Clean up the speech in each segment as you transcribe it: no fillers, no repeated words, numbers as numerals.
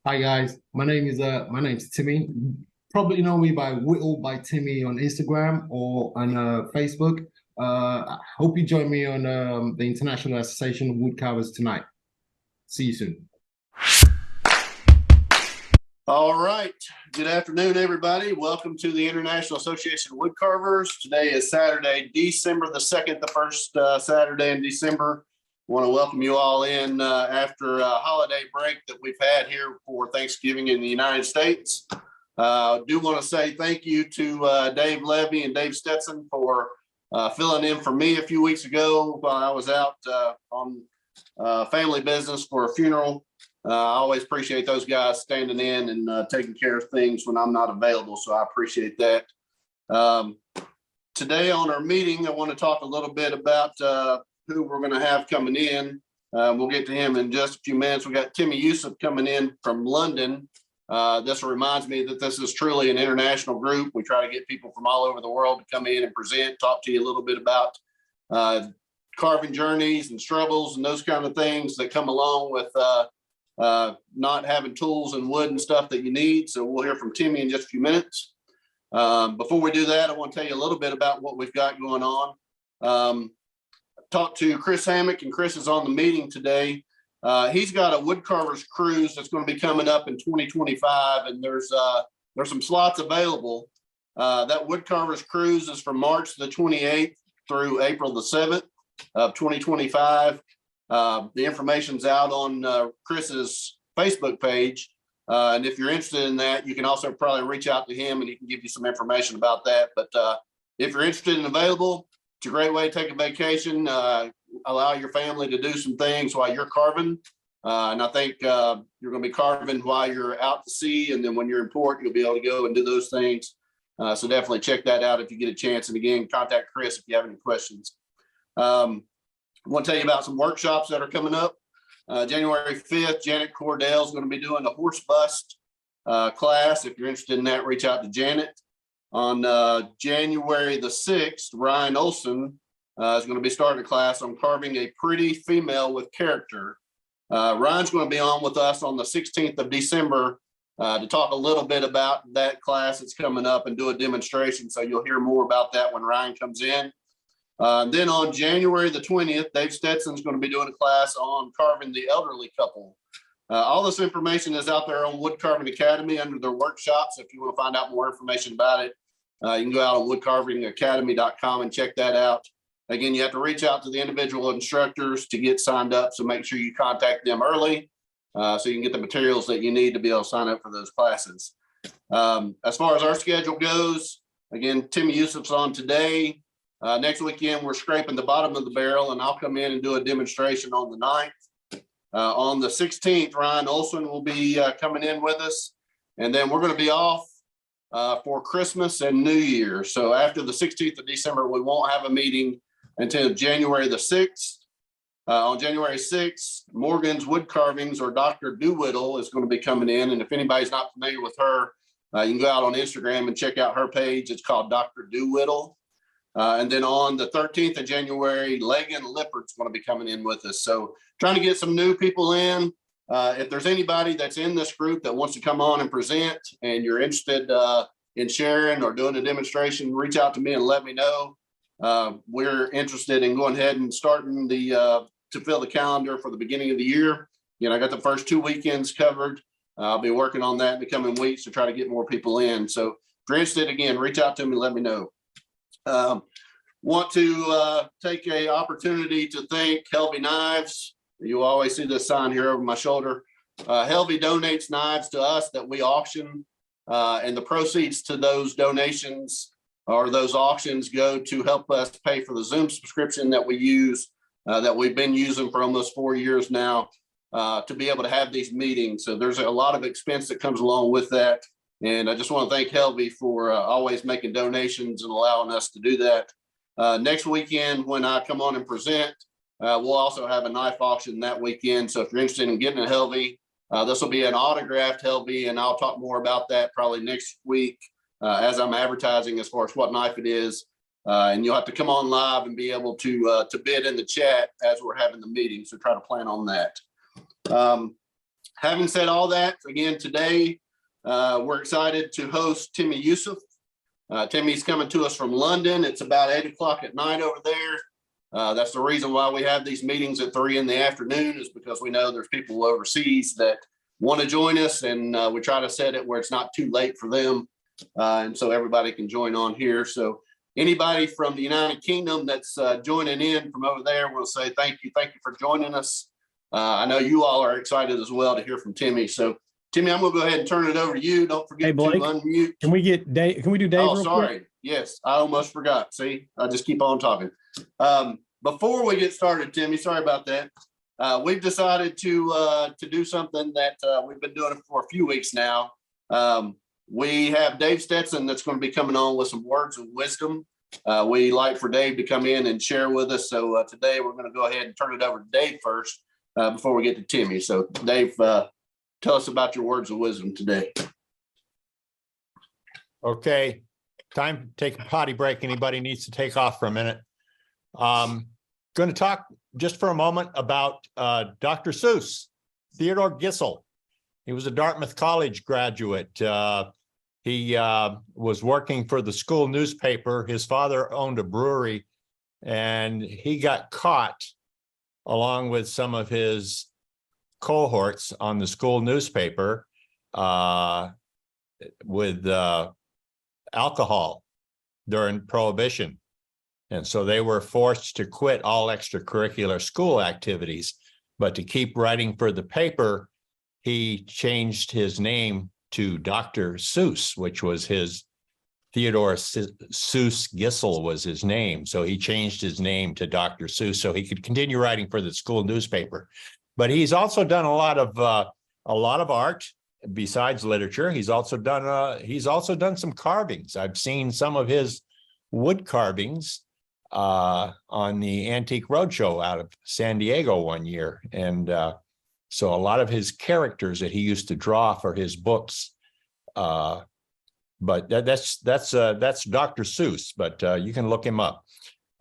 Hi guys, my name's Timmy. Probably know me by Whittle by Timmy on Instagram or on Facebook. I hope you join me on the International Association of Woodcarvers tonight. See you soon. All right. Good afternoon, everybody. Welcome to the International Association of Woodcarvers. Today is Saturday, December the 2nd, the first Saturday in December. I want to welcome you all in after a holiday break that we've had here for Thanksgiving in the United States. I do want to say thank you to Dave Levy and Dave Stetson for filling in for me a few weeks ago while I was out on family business for a funeral. I always appreciate those guys standing in and taking care of things when I'm not available. So I appreciate that. Today on our meeting, I want to talk a little bit about who we're going to have coming in. We'll get to him in just a few minutes. We got Timi Yusuf coming in from London. This reminds me that this is truly an international group. We try to get people from all over the world to come in and present, talk to you a little bit about carving journeys and struggles and those kind of things that come along with not having tools and wood and stuff that you need. So we'll hear from Timmy in just a few minutes. Before we do that, I want to tell you a little bit about what we've got going on. Talked to Chris Hammock, and Chris is on the meeting today. He's got a woodcarvers cruise that's going to be coming up in 2025, and there's some slots available. That woodcarvers cruise is from March the 28th through April the 7th of 2025. The information's out on Chris's Facebook page. And if you're interested in that, you can also probably reach out to him and he can give you some information about that. But if you're interested and available, it's a great way to take a vacation, allow your family to do some things while you're carving. And I think you're going to be carving while you're out to sea. And then when you're in port, you'll be able to go and do those things. So definitely check that out if you get a chance. And again, contact Chris if you have any questions. I want to tell you about some workshops that are coming up. January 5th, Janet Cordell is going to be doing a horse bust class. If you're interested in that, reach out to Janet. On January the 6th, Ryan Olson is going to be starting a class on carving a pretty female with character. Ryan's going to be on with us on the 16th of December to talk a little bit about that class that's coming up and do a demonstration. So you'll hear more about that when Ryan comes in. Then on January the 20th, Dave Stetson's going to be doing a class on carving the elderly couple. All this information is out there on Wood Carving Academy under their workshops. If you want to find out more information about it, you can go out on woodcarvingacademy.com and check that out. Again, you have to reach out to the individual instructors to get signed up. So make sure you contact them early so you can get the materials that you need to be able to sign up for those classes. As far as our schedule goes, again, Timi Yusuf's on today. Next weekend, we're scraping the bottom of the barrel, and I'll come in and do a demonstration on the 9th. On the 16th, Ryan Olson will be coming in with us, and then we're going to be off for Christmas and New Year. So after the 16th of December, we won't have a meeting until January the 6th. On January 6th, Morgan's Wood Carvings, or Dr. Doolittle, is going to be coming in, and if anybody's not familiar with her, you can go out on Instagram and check out her page. It's called Dr. Doolittle. And then on the 13th of January, Legan Lippard's going to be coming in with us. So trying to get some new people in. If there's anybody that's in this group that wants to come on and present and you're interested in sharing or doing a demonstration, reach out to me and let me know. We're interested in going ahead and starting to fill the calendar for the beginning of the year. You know, I got the first 2 weekends covered. I'll be working on that in the coming weeks to try to get more people in. So if you're interested, again, reach out to me and let me know. Want to take a opportunity to thank Helvey Knives. You always see this sign here over my shoulder. Helvey donates knives to us that we auction, and the proceeds to those donations or those auctions go to help us pay for the Zoom subscription that we use, that we've been using for almost 4 years now, to be able to have these meetings. So there's a lot of expense that comes along with that. And I just want to thank Helvey for always making donations and allowing us to do that. Next weekend, when I come on and present, we'll also have a knife auction that weekend. So if you're interested in getting a Helvey, this will be an autographed Helvey, and I'll talk more about that probably next week as I'm advertising as far as what knife it is. And you'll have to come on live and be able to bid in the chat as we're having the meeting. So try to plan on that. Having said all that, again, today, we're excited to host Timi Yusuf. Timmy's coming to us from London. It's about 8 o'clock at night over there. That's the reason why we have these meetings at 3 in the afternoon, is because we know there's people overseas that want to join us, and we try to set it where it's not too late for them. And so everybody can join on here. So anybody from the United Kingdom that's joining in from over there, we'll say thank you. Thank you for joining us. I know you all are excited as well to hear from Timmy. So Timmy, I'm going to go ahead and turn it over to you. Don't forget to unmute. Can we get Dave? Can we do Dave? Oh, sorry. Quick? Yes, I almost forgot. See, I just keep on talking. Before we get started, Timmy, sorry about that. We've decided to do something that we've been doing for a few weeks now. We have Dave Stetson that's going to be coming on with some words of wisdom. We like for Dave to come in and share with us. So today we're going to go ahead and turn it over to Dave first before we get to Timmy. So Dave, tell us about your words of wisdom today. Okay, time to take a potty break. Anybody needs to take off for a minute. Going to talk just for a moment about Dr. Seuss, Theodore Gissel. He was a Dartmouth College graduate. He was working for the school newspaper. His father owned a brewery, and he got caught along with some of his cohorts on the school newspaper with alcohol during Prohibition. And so they were forced to quit all extracurricular school activities. But to keep writing for the paper, he changed his name to Dr. Seuss, which was his Theodore Seuss Gissel was his name. So he changed his name to Dr. Seuss so he could continue writing for the school newspaper. But he's also done a lot of art besides literature. He's also done some carvings. I've seen some of his wood carvings on the Antique Roadshow out of San Diego one year. And so a lot of his characters that he used to draw for his books. But that's Dr. Seuss, but you can look him up.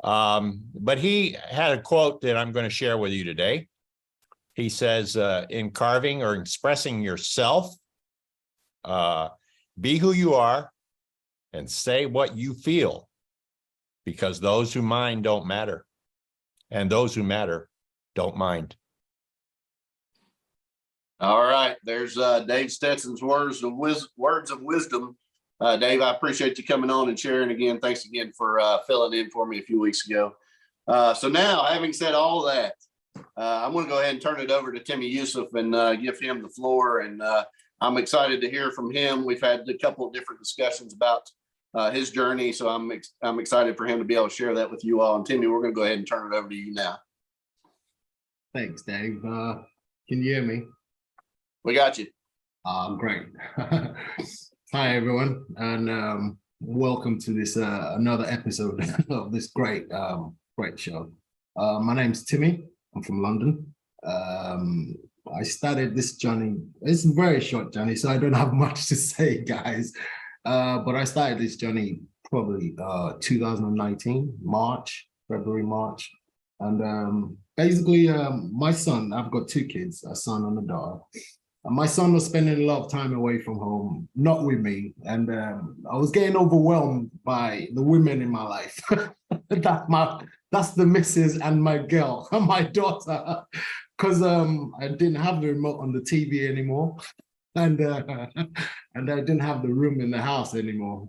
But he had a quote that I'm going to share with you today. He says, in carving or expressing yourself, be who you are and say what you feel, because those who mind don't matter, and those who matter don't mind. All right, there's Dave Stetson's words of wisdom. Dave, I appreciate you coming on and sharing again. Thanks again for filling in for me a few weeks ago. So now, having said all that, I'm going to go ahead and turn it over to Timi Yusuf and give him the floor. And I'm excited to hear from him. We've had a couple of different discussions about his journey, so I'm excited for him to be able to share that with you all. And Timmy, we're going to go ahead and turn it over to you now. Thanks, Dave. Can you hear me? We got you. Great. Hi, everyone, and welcome to this another episode of this great show. My name's Timmy. I'm from London. I started this journey. It's a very short journey, so I don't have much to say, guys. But I started this journey probably 2019, February, March. And basically, my son, I've got two kids, a son and a daughter. And my son was spending a lot of time away from home, not with me. And I was getting overwhelmed by the women in my life. That's the missus and my girl, and my daughter, because I didn't have the remote on the TV anymore. And I didn't have the room in the house anymore.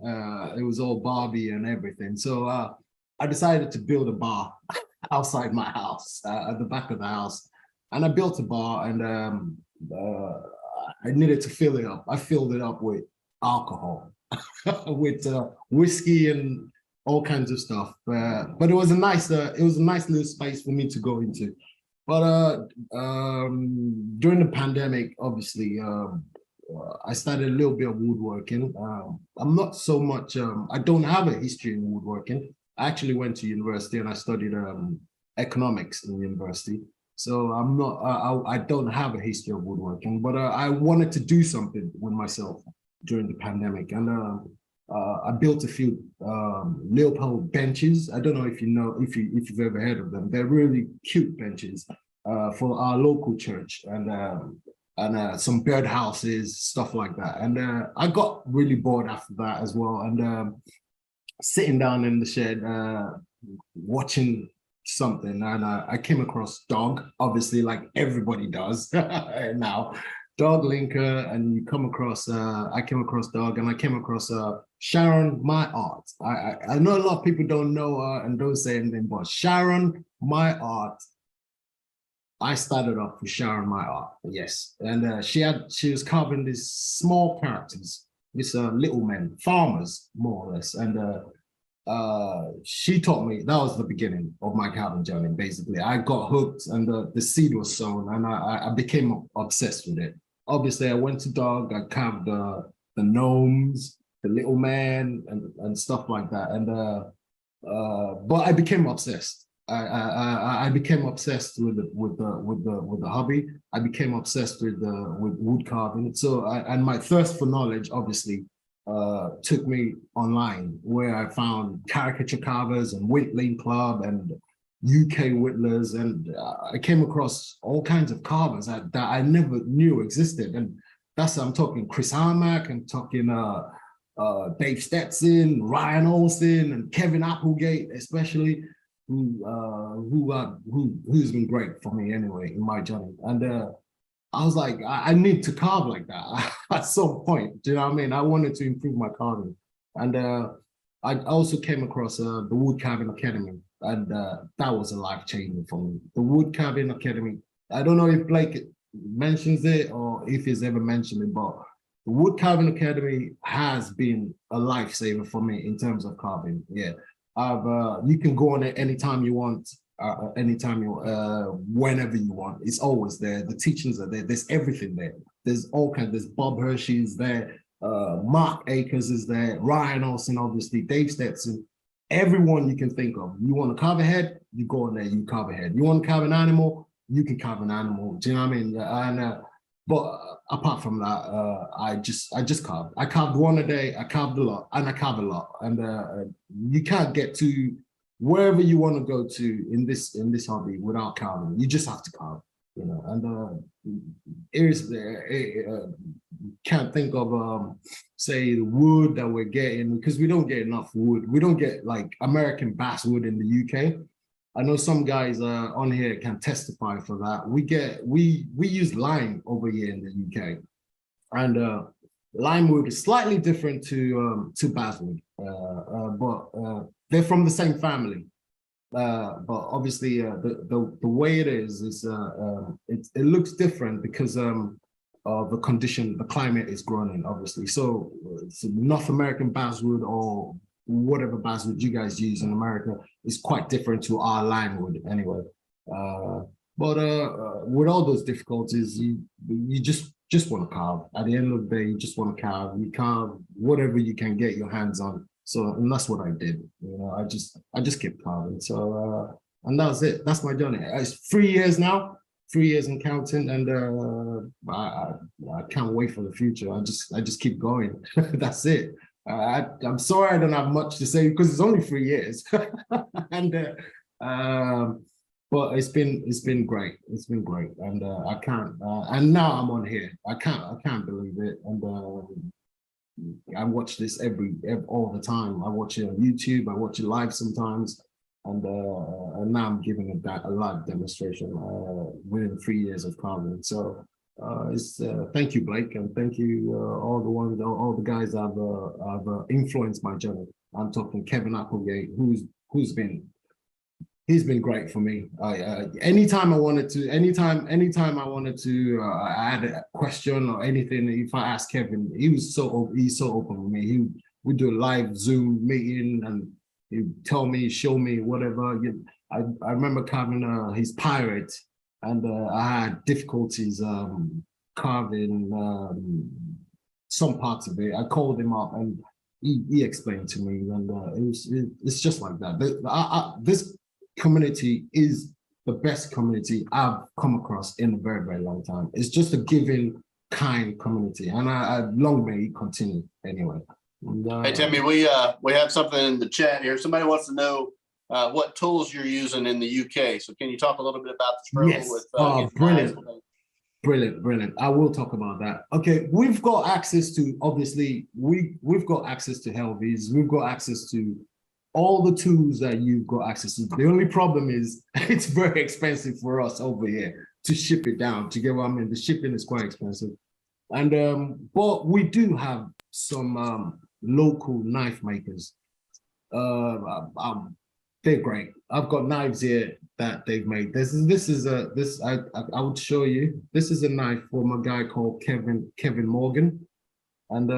It was all Barbie and everything. So I decided to build a bar outside my house, at the back of the house. And I built a bar, and I needed to fill it up. I filled it up with alcohol, with whiskey and all kinds of stuff. But it was a nice little space for me to go into. But during the pandemic, obviously, I started a little bit of woodworking. I'm not so much, I don't have a history in woodworking. I actually went to university and I studied economics in university. So I don't have a history of woodworking, but I wanted to do something with myself during the pandemic. And I built a few Leopold benches. I don't know if you've ever heard of them. They're really cute benches for our local church. And and some birdhouses, stuff like that. And I got really bored after that as well. And sitting down in the shed, watching something, and I came across dog, obviously, like everybody does now. Dog linker, and you come across, I came across dog, and I came across Sharon My Art. I know a lot of people don't know her and don't say anything, but Sharon My Art. I started off with Sharon My Art, yes, and she was carving these small characters, these little men, farmers more or less, and she taught me. That was the beginning of my carving journey. Basically, I got hooked, and the seed was sown, and I became obsessed with it. Obviously, I went to dog. I carved the gnomes, the little man, and stuff like that. And but I became obsessed. I became obsessed with the hobby. I became obsessed with wood carving. So and my thirst for knowledge obviously took me online, where I found caricature carvers and whittling club and UK whittlers, and I came across all kinds of carvers that I never knew existed. And I'm talking Chris Armack, I'm talking Dave Stetson, Ryan Olsen, and Kevin Applegate, especially, who's been great for me anyway in my journey. And I was like, I need to carve like that at some point. Do you know what I mean? I wanted to improve my carving. And I also came across the Wood Carving Academy, and that was a life changer for me. The Wood Carving Academy, I don't know if Blake mentions it or if he's ever mentioned it, but the Wood Carving Academy has been a lifesaver for me in terms of carving. Yeah, you can go on it anytime you want. Whenever you want, it's always there. The teachings are there. There's everything there. There's all kinds. There's Bob Hershey's there. Mark Akers is there. Ryan Olsen, obviously. Dave Stetson. Everyone you can think of. You want to carve a head, you go in there. You carve a head. You want to carve an animal, you can carve an animal. Do you know what I mean? And but apart from that, I just carved. I carved one a day. I carved a lot, and I carve a lot. And you can't get to wherever you want to go to in this hobby without carving. You just have to carve, you know. And can't think of say the wood that we're getting, because we don't get enough wood. We don't get like American basswood in the UK. I know some guys on here can testify for that. We use lime over here in the UK, and lime wood is slightly different to basswood, but they're from the same family. But obviously, the way it is it looks different because of the condition, the climate is grown in, obviously. So North American basswood or whatever basswood you guys use in America is quite different to our lime wood anyway. But with all those difficulties, you just want to carve. At the end of the day, you just want to carve. You carve whatever you can get your hands on. So, and that's what I did. You know, I just kept carving. So, and that was it. That's my journey. It's 3 years now, 3 years and counting, and I can't wait for the future. I just keep going. That's it. I'm sorry I don't have much to say because it's only 3 years, and but it's been great. It's been great, and I can't. And now I'm on here. I can't believe it, and I watch this all the time. I watch it on YouTube. I watch it live sometimes, and now I'm giving it a live demonstration within 3 years of carving. So. Thank you, Blake, and thank you all the guys that have influenced my journey. I'm talking Kevin Applegate, he's been great for me. Anytime I wanted to add a question or anything, if I asked Kevin, he's so open with me. He would do a live Zoom meeting and he'd tell me, show me whatever. I remember carving his pirate. And I had difficulties carving some parts of it. I called him up and he explained to me, and it's just like that. This community is the best community I've come across in a very, very long time. It's just a giving, kind community, and I long may it continue anyway. And, hey, Timmy, we have something in the chat here. Somebody wants to know what tools you're using in the UK. So can you talk a little bit about the struggle with brilliant. Brilliant, brilliant. I will talk about that. Okay, we've got access to, obviously, we've got access to Helvies, we've got access to all the tools that you've got access to. The only problem is it's very expensive for us over here to ship it down. To get what I mean, the shipping is quite expensive. And but we do have some local knife makers. They're great. I've got knives here that they've made. I would show you. This is a knife from a guy called Kevin Morgan, and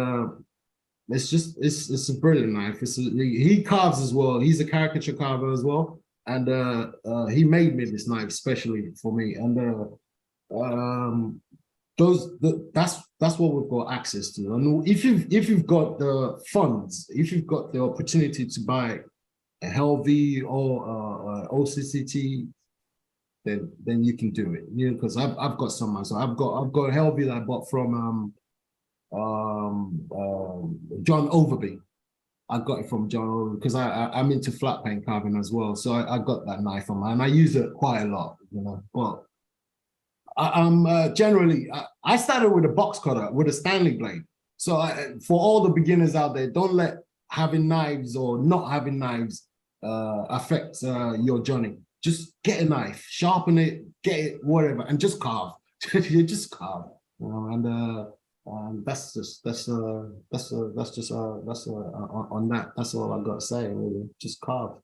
it's a brilliant knife. He carves as well. He's a caricature carver as well, and he made me this knife specially for me. And that's what we've got access to. And if you've got the funds, if you've got the opportunity to buy a Helvy or OCCT, then you can do it. You know, because I've got some myself. I've got a Helvy that I bought from John Overby. I got it from John Overby because I'm into flat pane carving as well. So I got that knife on mine, and I use it quite a lot, you know. But I'm generally I started with a box cutter with a Stanley blade. So for all the beginners out there, don't let having knives or not having knives affect your journey. Just get a knife, sharpen it, get it, whatever, and just carve. You just carve, you know, and that's on that. That's all I've got to say. Really, just carve.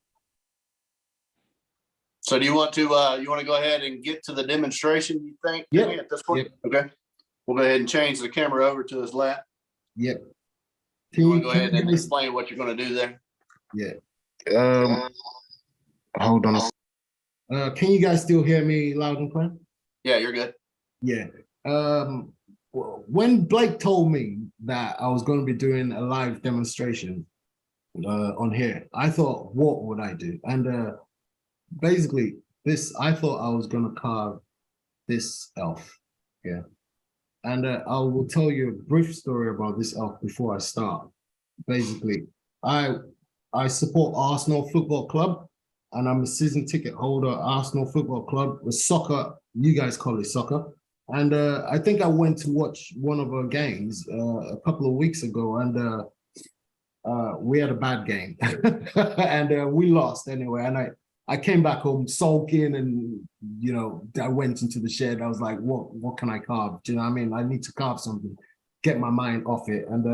So do you want to go ahead and get to the demonstration, you think, Yep. Timmy, at this point? Yep. Okay. We'll go ahead and change the camera over to his lap. Yep. You want to go ahead and explain what you're going to do there? Yeah. Hold on. Can you guys still hear me loud and clear? Yeah, you're good. Yeah. When Blake told me that I was going to be doing a live demonstration on here, I thought, what would I do? And basically, I thought I was going to carve this elf. Yeah. And I will tell you a brief story about this elf before I start. Basically, I support Arsenal Football Club, and I'm a season ticket holder at Arsenal Football Club with soccer. You guys call it soccer. And I think I went to watch one of our games a couple of weeks ago, and we had a bad game, and we lost anyway. And I came back home sulking, and you know, I went into the shed. I was like, what can I carve? Do you know what I mean? I need to carve something, get my mind off it. And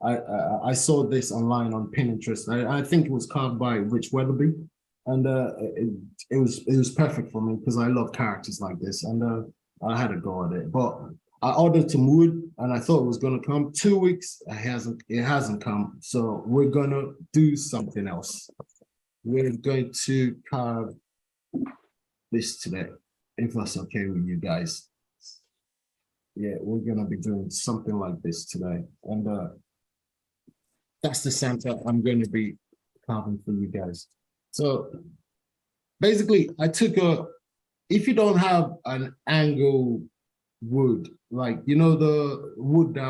I saw this online on Pinterest. I think it was carved by Rich Weatherby, and it was perfect for me because I love characters like this, and I had a go at it. But I ordered some wood, and I thought it was gonna come 2 weeks. It hasn't come. So we're gonna do something else. We're going to carve this today, if that's okay with you guys. Yeah, we're gonna be doing something like this today, and that's the Santa I'm going to be carving for you guys. So basically, if you don't have an angle wood, like, you know, the wood that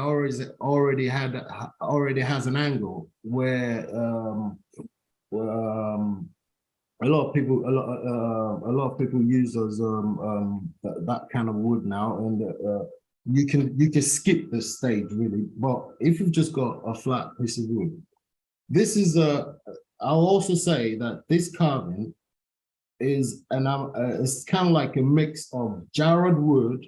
already has an angle, where a lot of people use those that kind of wood now, and you can skip this stage really. But if you've just got a flat piece of wood, this is I'll also say that this carving is it's kind of like a mix of Jared Wood,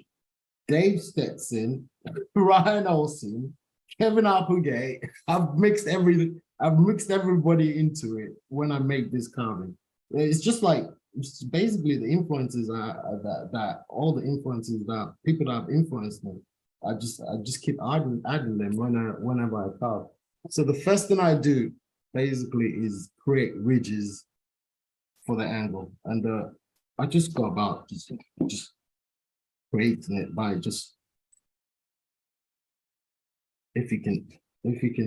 Dave Stetson, Ryan Olsen, Kevin Applegate. I've mixed everybody into it when I make this carving. It's just like, it's basically the influences that all the influences that people that have influenced me. I just keep adding them whenever I carve. So the first thing I do basically is create ridges for the angle, and I just go about just creating it by just, if you can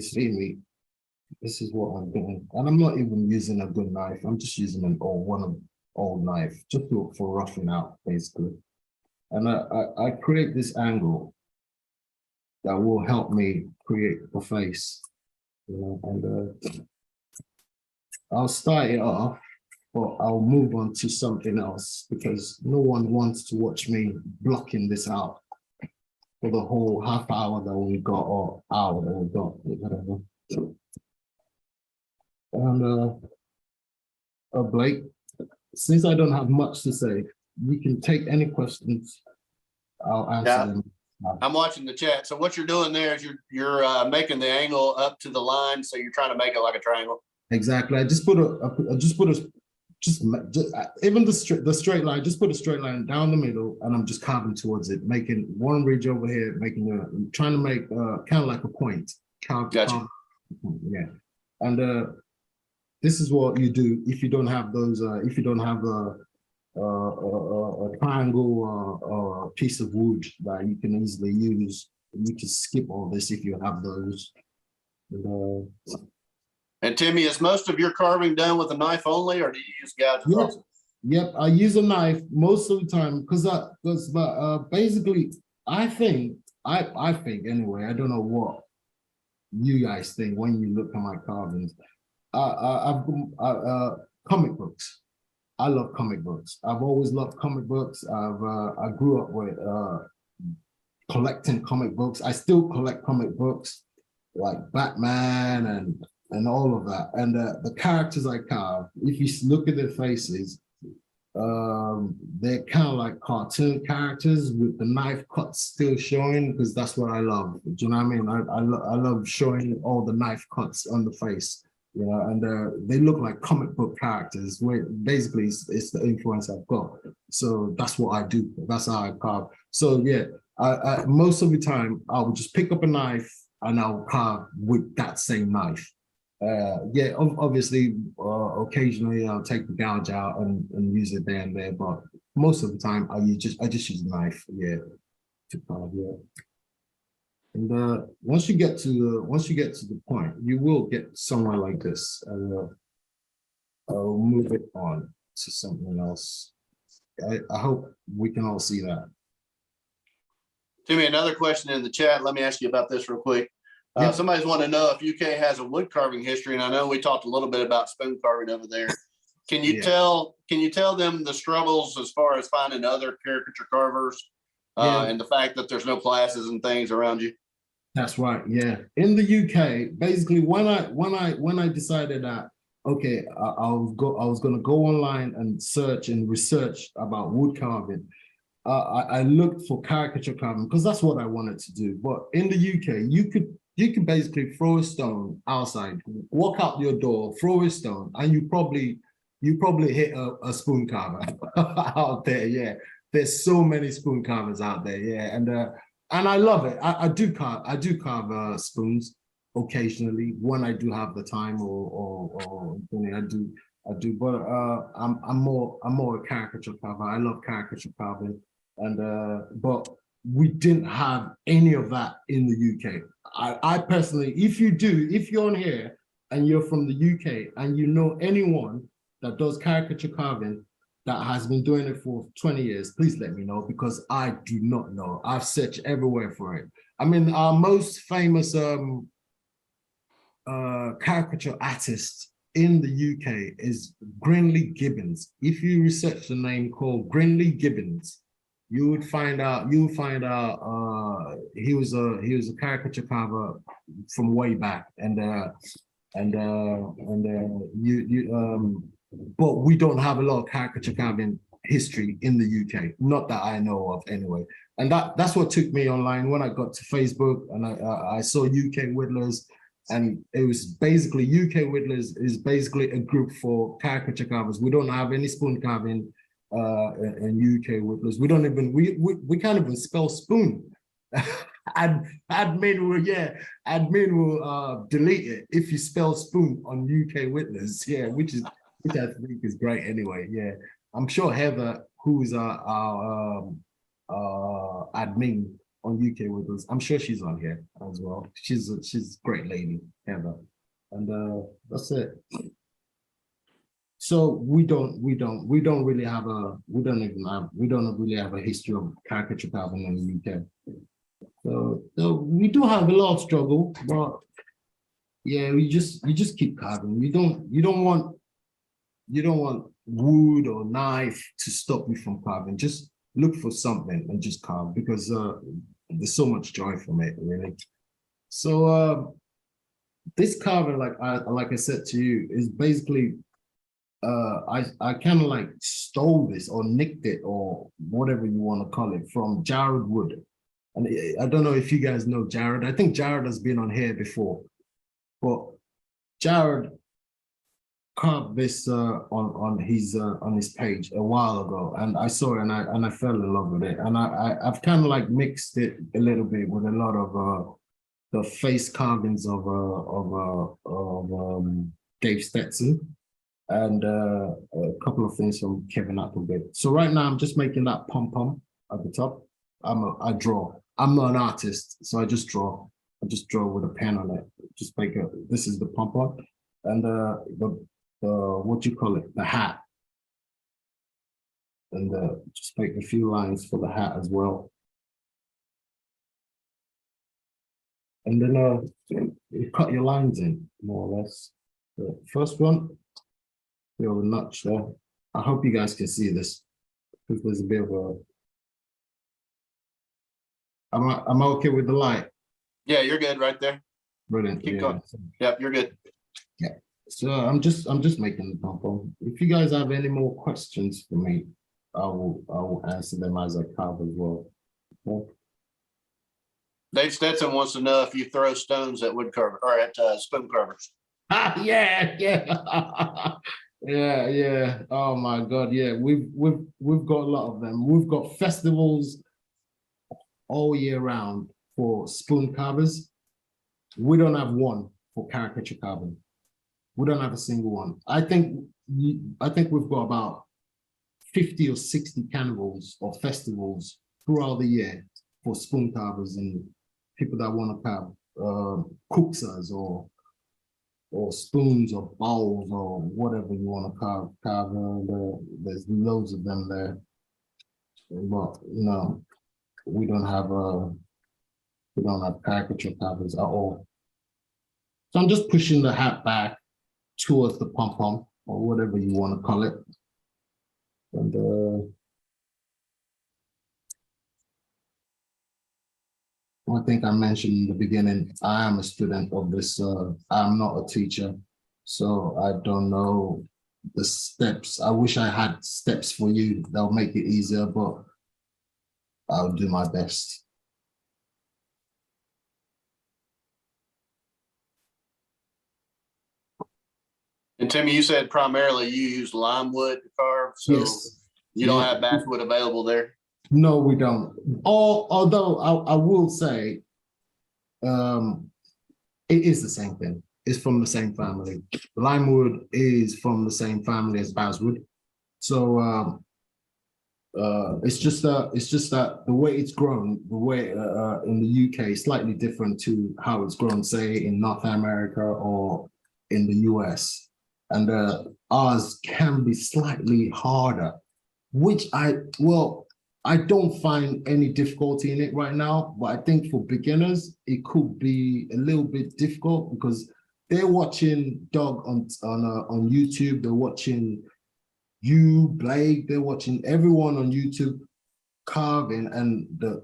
see me, this is what I'm doing. And I'm not even using a good knife. I'm just using an old knife, just for roughing out, basically. And I create this angle that will help me create the face. You know, and I'll start it off but I'll move on to something else because no one wants to watch me blocking this out for the whole half hour that we got or hour that we got, whatever. And Blake, since I don't have much to say, you can take any questions. I'll answer them. I'm watching the chat. So what you're doing there is you're making the angle up to the line, so you're trying to make it like a triangle. Exactly. I just put even the straight line. Just put a straight line down the middle, and I'm just carving towards it, making one ridge over here, trying to make kind of like a point. Gotcha. Yeah, and this is what you do if you don't have those. If you don't have a triangle or a piece of wood that you can easily use, you can skip all this if you have those. And Timmy, is most of your carving done with a knife only, or do you use gouges? Yep. Yep, I use a knife most of the time because basically I think anyway, I don't know what you guys think when you look at my carvings. Comic books. I love comic books. I've always loved comic books. I grew up with collecting comic books. I still collect comic books like Batman and all of that. And the characters I carve, if you look at their faces, they're kind of like cartoon characters with the knife cuts still showing, because that's what I love. Do you know what I mean? I love showing all the knife cuts on the face. You know, and they look like comic book characters. Where basically it's the influence I've got. So that's what I do. That's how I carve. So yeah, I most of the time I would just pick up a knife and I'll carve with that same knife. Yeah, obviously, occasionally I'll take the gouge out and use it there and there, but most of the time I just use a knife. Yeah, to carve. Yeah. And once you get to the point, you will get somewhere like this. I'll move it on to something else. I hope we can all see that. Timmy, another question in the chat. Let me ask you about this real quick. Yeah. Somebody's wanting to know if UK has a wood carving history, and I know we talked a little bit about spoon carving over there. Can you tell them the struggles as far as finding other caricature carvers, and the fact that there's no classes and things around you? That's right. Yeah. In the UK, basically, when I decided that, okay, I was going to go online and search and research about wood carving. I looked for caricature carving because that's what I wanted to do. But in the UK, you could basically throw a stone outside, walk out your door, throw a stone, and you probably hit a spoon carver out there. Yeah. There's so many spoon carvers out there. Yeah. And I love it. I do carve spoons occasionally when I do have the time or I do. But I'm more a caricature carver. I love caricature carving, and but we didn't have any of that in the UK. I personally, if you're on here and you're from the UK and you know anyone that does caricature carving that has been doing it for 20 years, please let me know, because I do not know. I've searched everywhere for it. I mean, our most famous caricature artist in the UK is Grinley Gibbons. If you research the name called Grinley Gibbons, you would find out. He was a caricature carver from way back, but we don't have a lot of caricature carving history in the UK, not that I know of anyway. And that's what took me online when I got to Facebook and I saw UK Whittlers, and it was basically UK Whittlers is basically a group for caricature carvers. We don't have any spoon carving in UK Whittlers. We don't even we can't even spell spoon. Admin will delete it if you spell spoon on UK Whittlers. Yeah, which I think is great anyway. Yeah, I'm sure Heather, who is our admin on UK Whittlers, I'm sure she's on here as well. She's a great lady, Heather, and that's it. So we don't really have we don't really have a history of caricature carving in the UK. So we do have a lot of struggle, but yeah, you just keep carving. You don't want wood or knife to stop you from carving. Just look for something and just carve, because there's so much joy from it, really. So this carving, like I said to you, is basically I kind of like stole this or nicked it or whatever you want to call it from Jared Wood. And I don't know if you guys know Jared. I think Jared has been on here before, but Jared carved this on his page a while ago, and I saw it and I fell in love with it. And I've kind of like mixed it a little bit with a lot of the face carvings of Dave Stetson, and a couple of things from Kevin Applegate. So right now I'm just making that pom-pom at the top. I draw. I'm not an artist, so I just draw. I just draw with a pen on it. Just make a. This is the pom-pom, and the what you call it, the hat, and just make a few lines for the hat as well. And then you cut your lines in more or less. The first one, feel the notch there. I hope you guys can see this, because there's a bit of a. Am I okay with the light? Yeah, you're good right there. Brilliant. Keep going. Yep, you're good. Yeah. So I'm just making the pom-pom. If you guys have any more questions for me, I will answer them as I carve as well. Okay. Dave Stetson wants to know if you throw stones at wood carver or at spoon carvers. Yeah. Yeah. Oh my God, yeah. We've got a lot of them. We've got festivals all year round for spoon carvers. We don't have one for caricature carving. We don't have a single one. I think we've got about 50 or 60 carnivals or festivals throughout the year for spoon carvers and people that want to carve cooksas or spoons or bowls or whatever you want to carve. There's loads of them there. But we don't have caricature carvers at all. So I'm just pushing the hat back towards the pom-pom or whatever you want to call it. And I think I mentioned in the beginning, I am a student of this. I'm not a teacher, so I don't know the steps. I wish I had steps for you that would make it easier, but I'll do my best. And Timmy, you said primarily you use lime wood to carve, so yes. You don't have basswood available there? No, we don't. Although I will say, it is the same thing. It's from the same family. Lime wood is from the same family as basswood. So it's just that the way it's grown, the way in the UK is slightly different to how it's grown, say, in North America or in the US. And ours can be slightly harder, which I don't find any difficulty in it right now, but I think for beginners, it could be a little bit difficult because they're watching Doug on YouTube, they're watching you, Blake, they're watching everyone on YouTube carving, and the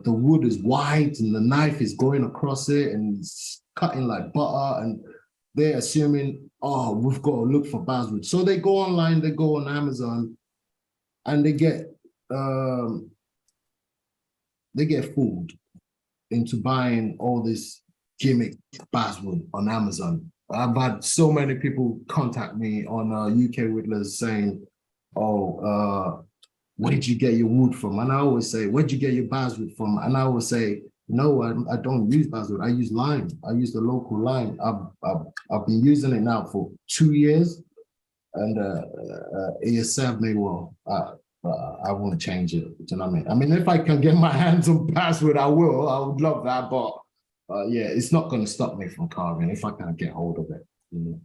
wood is white and the knife is going across it and it's cutting like butter, and they're assuming, oh, we've got to look for basswood. So they go online, they go on Amazon, and they get fooled into buying all this gimmick basswood on Amazon. I've had so many people contact me on UK Whittlers saying, oh, where did you get your wood from? And I always say, where'd you get your basswood from? And I always say, no, I don't use basswood. I use lime. I use the local lime. I've been using it now for 2 years, and it has served me well. I won't change it. Do you know what I mean? I mean, if I can get my hands on basswood, I will. I would love that, but yeah, it's not going to stop me from carving if I can get hold of it. Yeah.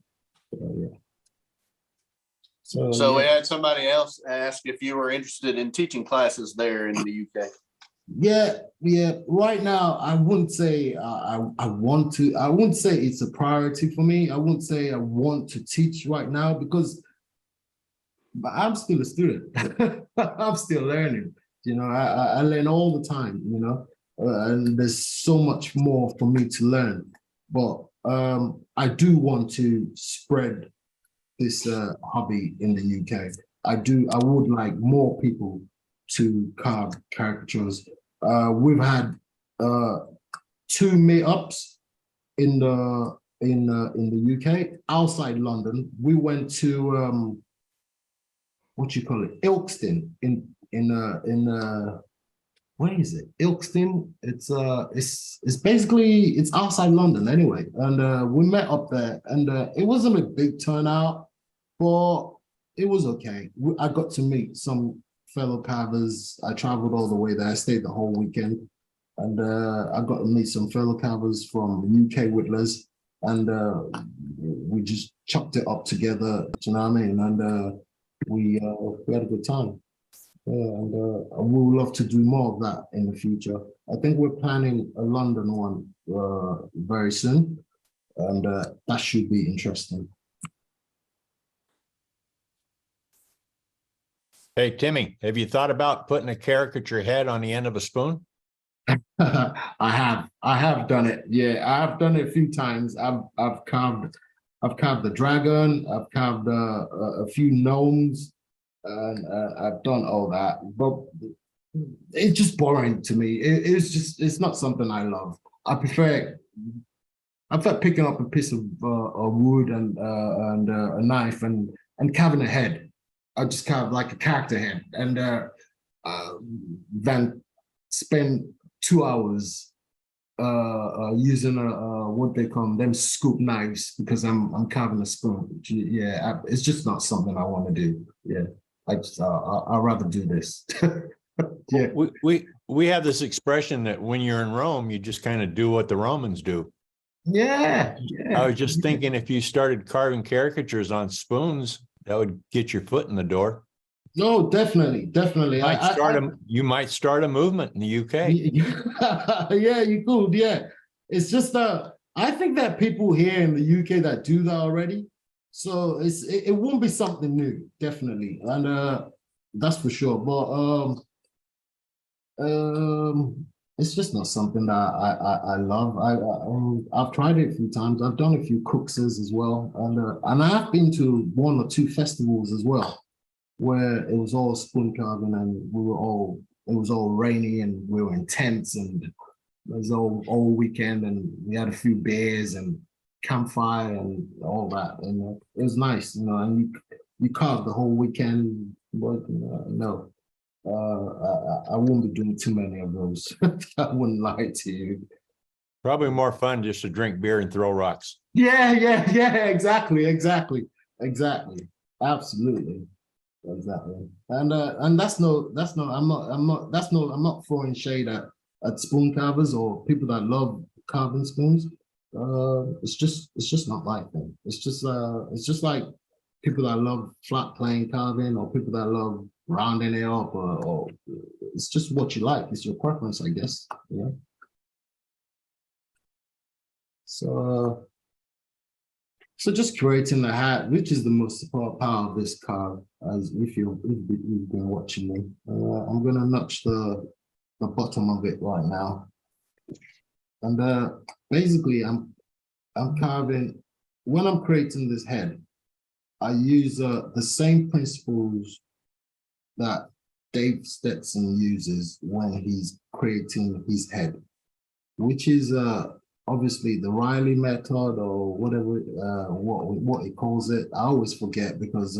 So we had somebody else ask if you were interested in teaching classes there in the UK. Yeah. Right now, I wouldn't say I want to. I wouldn't say it's a priority for me. I wouldn't say I want to teach right now because but I'm still a student. I'm still learning. I learn all the time, and there's so much more for me to learn. But I do want to spread this hobby in the UK. I would like more people to carve caricatures. We've had two meetups in the UK outside London. We went to what you call it, Ilkeston in where is it? Ilkeston. It's basically it's outside London anyway. And we met up there, and it wasn't a big turnout, but it was okay. I got to meet some fellow carvers. I traveled all the way there. I stayed the whole weekend, and I got to meet some fellow carvers from UK Whittlers, and we just chopped it up together. Do you know what I mean? And we had a good time. Yeah, and we would love to do more of that in the future. I think we're planning a London one very soon, and that should be interesting. Hey, Timmy, have you thought about putting a caricature head on the end of a spoon? I have done it. Yeah, I have done it a few times. I've carved the dragon. I've carved a few gnomes, and I've done all that. But it's just boring to me. It's not something I love. I prefer picking up a piece of wood and a knife and carving a head. I just carve like a character head, and then spend 2 hours using what they call them scoop knives, because I'm carving a spoon. Yeah, it's just not something I want to do. Yeah, I'd rather do this. Yeah, we have this expression that when you're in Rome, you just kind of do what the Romans do. Yeah. I was just thinking, if you started carving caricatures on spoons, that would get your foot in the door. No, definitely. You might start a movement in the UK. Yeah, you could. Yeah, it's just I think that people here in the UK that do that already, so it won't be something new, definitely, and that's for sure. But it's just not something that I love. I've tried it a few times. I've done a few cookses as well, and I have been to 1 or 2 festivals as well, where it was all spoon carving, and it was all rainy, and we were in tents, and it was all weekend, and we had a few beers and campfire and all that, and it was nice, and you carved the whole weekend. But no. I won't be doing too many of those. I wouldn't lie to you. Probably more fun just to drink beer and throw rocks. Yeah, exactly. Absolutely, exactly. And I'm not throwing shade at spoon carvers or people that love carving spoons. It's just not like them. It's just like people that love flat plane carving, or people that love rounding it up, or it's just what you like. It's your preference, I guess. Yeah. So just creating the hat, which is the most part of this carve. As if you've been watching me, I'm gonna notch the bottom of it right now, and basically I'm carving. When I'm creating this head, I use the same principles that Dave Stetson uses when he's creating his head, which is obviously the Riley method, or whatever what he calls it. I always forget, because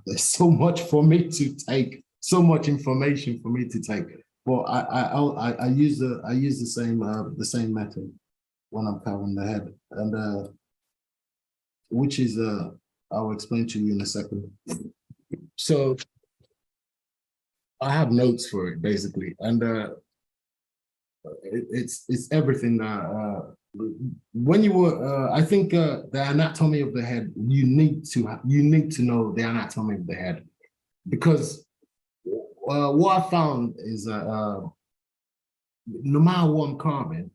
there's so much for me to take, so much information for me to take. But I use the same method when I'm carving the head, and which is I'll explain to you in a second. So I have notes for it, basically, and it's everything that when you were I think the anatomy of the head, you need to know the anatomy of the head, because what I found is no matter what I'm carving,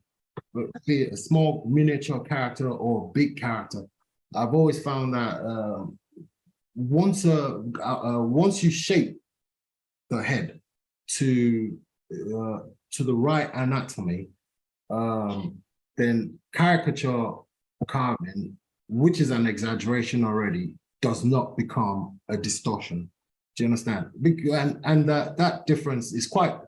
be it a small miniature character or a big character, I've always found that once you shape the head to the right anatomy, then caricature carving, which is an exaggeration already, does not become a distortion. Do you understand? And that difference is quite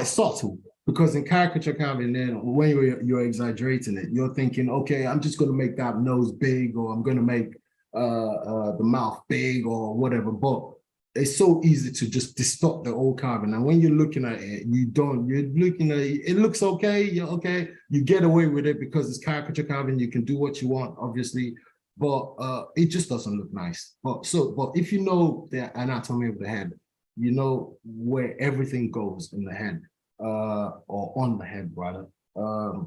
subtle, because in caricature carving, then when you're exaggerating it, you're thinking, okay, I'm just going to make that nose big, or I'm going to make the mouth big, or whatever. But it's so easy to just distort the old carving. And when you're looking at it, you're looking at it, it looks okay, you're okay, you get away with it because it's caricature carving, you can do what you want, obviously, but it just doesn't look nice. But if you know the anatomy of the head, you know where everything goes in the head, or on the head rather,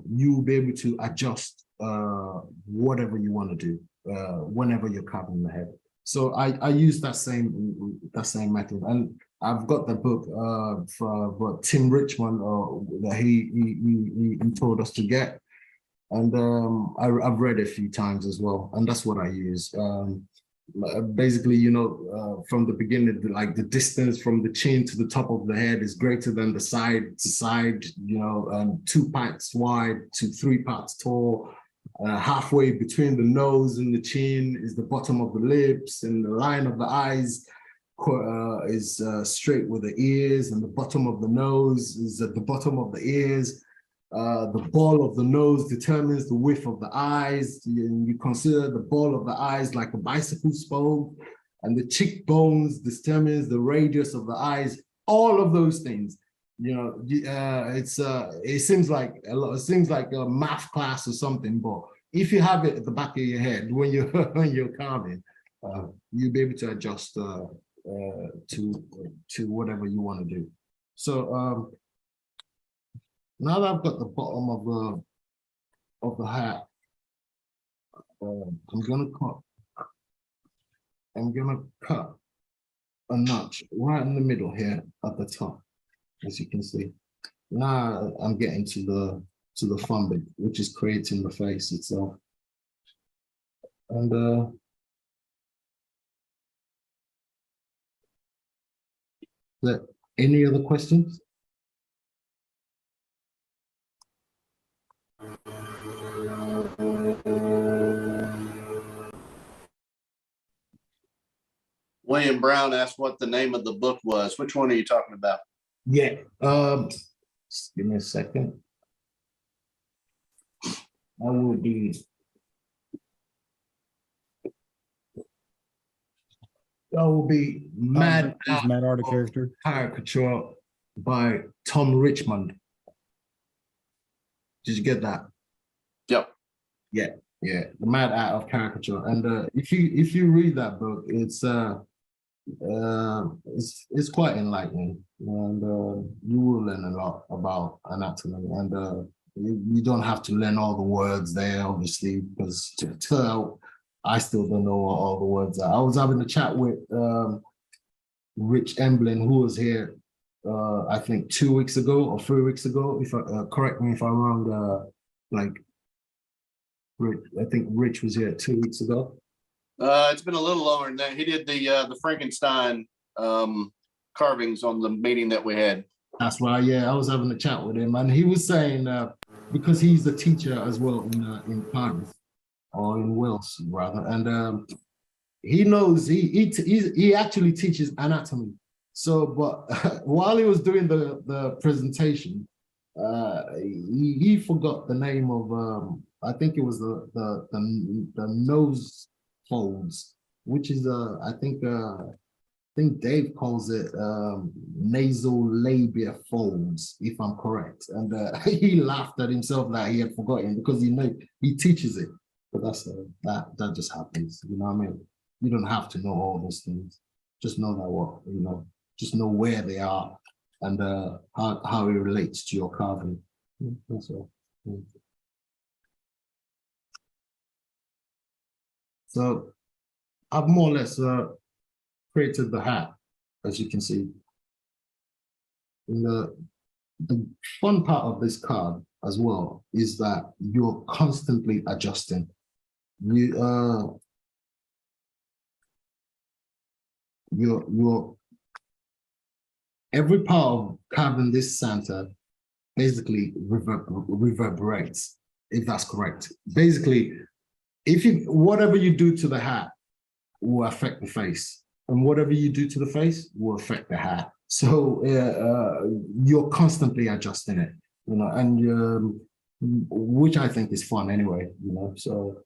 you'll be able to adjust whatever you want to do whenever you're carving the head. So I use that same method, and I've got the book for Tim Richmond that he told us to get, and I've read it a few times as well, and that's what I use. Basically, you know, from the beginning, like the distance from the chin to the top of the head is greater than the side to side, you know, 2 parts wide to 3 parts tall. Halfway between the nose and the chin is the bottom of the lips, and the line of the eyes is straight with the ears, and the bottom of the nose is at the bottom of the ears. The ball of the nose determines the width of the eyes. You consider the ball of the eyes like a bicycle spoke, and the cheekbones determines the radius of the eyes. All of those things, you know, it seems like a math class or something, but if you have it at the back of your head when you're when you're carving, you'll be able to adjust to whatever you want to do. So now that I've got the bottom of the hat, I'm gonna cut a notch right in the middle here at the top, as you can see. Now I'm getting to the fun bit, which is creating the face itself. And any other questions? William Brown asked what the name of the book was. Which one are you talking about? Yeah. Just give me a second. I will be. That will be Mad Art a character? Caricature by Tom Richmond. Did you get that? Yep. Yeah, the Mad Art of Caricature. And if you read that book, it's quite enlightening, and you will learn a lot about anatomy. And you don't have to learn all the words there, obviously, because I still don't know what all the words are. I was having a chat with Rich Emblin, who was here, I think 2 weeks ago or 3 weeks ago. If correct me if I'm wrong. Like, I think Rich was here 2 weeks ago. It's been a little longer than that. He did the Frankenstein carvings on the meeting that we had. That's right. Yeah, I was having a chat with him, and he was saying because he's a teacher as well in Carve, or in Wales rather, and he knows he actually teaches anatomy. So, but while he was doing the presentation, he forgot the name of I think it was the nose folds, which is I think Dave calls it nasal labia folds, if I'm correct. And he laughed at himself that he had forgotten, because he teaches it. But that's that just happens, you know what I mean? You don't have to know all those things. Just know that just know where they are, and how it relates to your carving. That's all. So I've more or less created the hat, as you can see. And the fun part of this card as well is that you're constantly adjusting. you're every part of carving this Santa basically reverberates, if that's correct. Basically, if you whatever you do to the hat will affect the face, and whatever you do to the face will affect the hat. So you're constantly adjusting it, you know, and which I think is fun anyway, you know. So.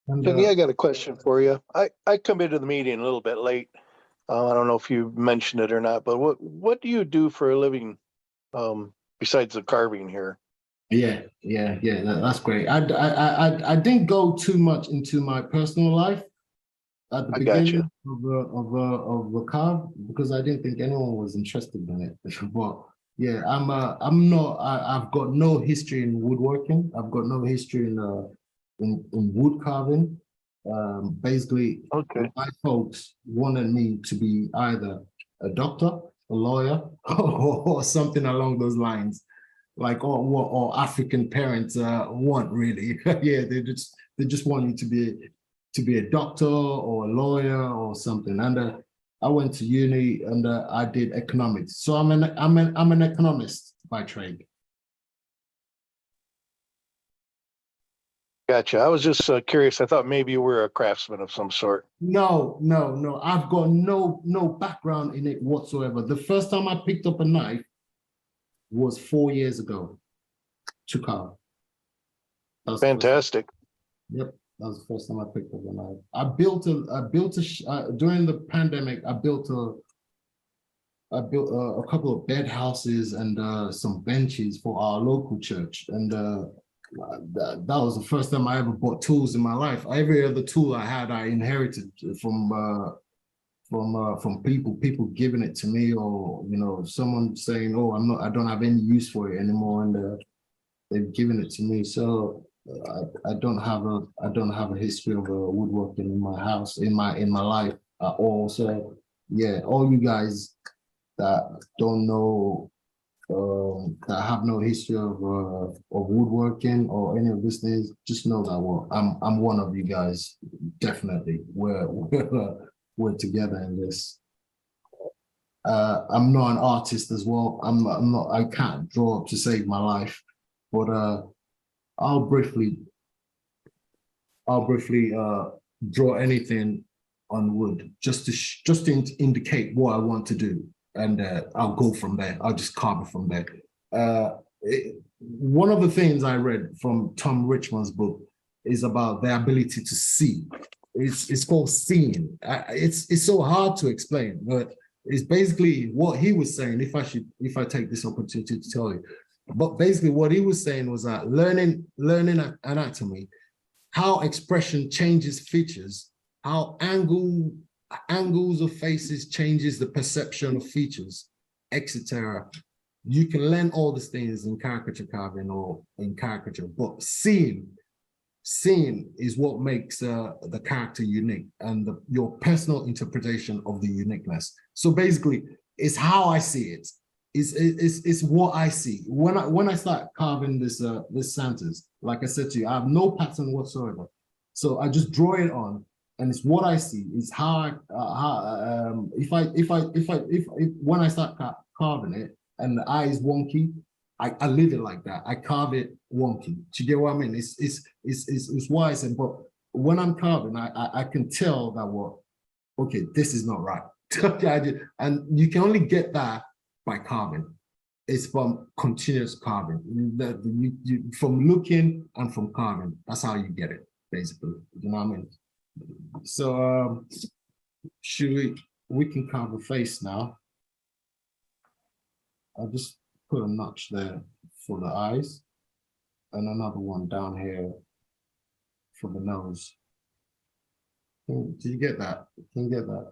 And, Timmy, I got a question for you. I come into the meeting a little bit late. I don't know if you mentioned it or not, but what do you do for a living besides the carving here? Yeah, that's great. I didn't go too much into my personal life at the I got beginning you. of the Carve because I didn't think anyone was interested in it. But yeah, I'm not. I've got no history in woodworking. I've got no history in wood carving. Basically, Okay. my folks wanted me to be either a doctor, a lawyer, or something along those lines, like or African parents want really. Yeah, they just want you to be a doctor or a lawyer or something. And I went to uni and I did economics. So I'm an economist by trade. Gotcha. I was just curious. I thought maybe you were a craftsman of some sort. No. I've got no background in it whatsoever. The first time I picked up a knife was 4 years ago to carve. Fantastic. Yep, that was the first time I picked up a knife. I built a during the pandemic. I built a couple of bed houses and some benches for our local church, and that was the first time I ever bought tools in my life. Every other tool I had, I inherited from people giving it to me, or you know, someone saying, "Oh, I don't have any use for it anymore," and they've given it to me. So I don't have a history of woodworking in my house, in my life at all. So yeah, all you guys that don't know, that have no history of woodworking or any of these things, just know that I'm one of you guys. Definitely, we're together in this. I'm not an artist as well. I'm not. I can't draw to save my life, but I'll briefly draw anything on wood just to indicate what I want to do, and I'll go from there. I'll just carve it from there. One of the things I read from Tom Richmond's book is about the ability to see. It's called seeing. It's so hard to explain, but it's basically what he was saying. If I take this opportunity to tell you, but basically what he was saying was that learning anatomy, how expression changes features, how angles of faces changes the perception of features, etc. You can learn all these things in caricature carving or in caricature, but seeing is what makes the character unique, and your personal interpretation of the uniqueness. So basically, it's how I see it. It's what I see when I start carving this Santas. Like I said to you, I have no pattern whatsoever, so I just draw it on, and it's what I see. It's how if when I start carving it and the eye is wonky, I leave it like that. I carve it wonky. Do you get what I mean? It's why I said, but when I'm carving, I can tell that okay, this is not right. And you can only get that by carving. It's from continuous carving. From looking and from carving. That's how you get it, basically. You know what I mean? So we can carve a face now. I'll just put a notch there for the eyes and another one down here for the nose. Did you get that? Can you get that?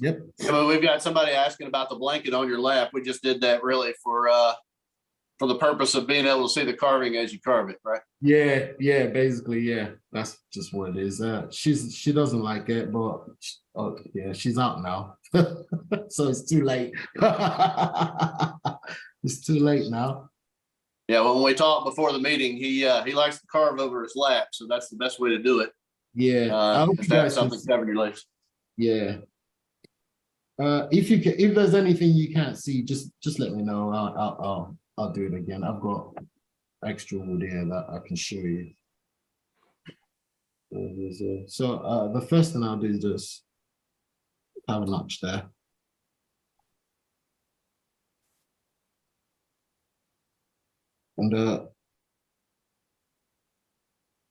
Yep. So we've got somebody asking about the blanket on your lap. We just did that really for the purpose of being able to see the carving as you carve it, right? Yeah, basically, yeah. That's just what it is. She doesn't like it, but yeah, she's out now. So it's too late. It's too late now. Yeah, well, when we talked before the meeting, he likes to carve over his lap, so that's the best way to do it. Yeah, I hope Just you have guys something covering your legs. yeah. If you can, if there's anything you can't see, just let me know. I'll do it again. I've got extra wood here that I can show you. So the first thing I'll do is just have a notch there. And the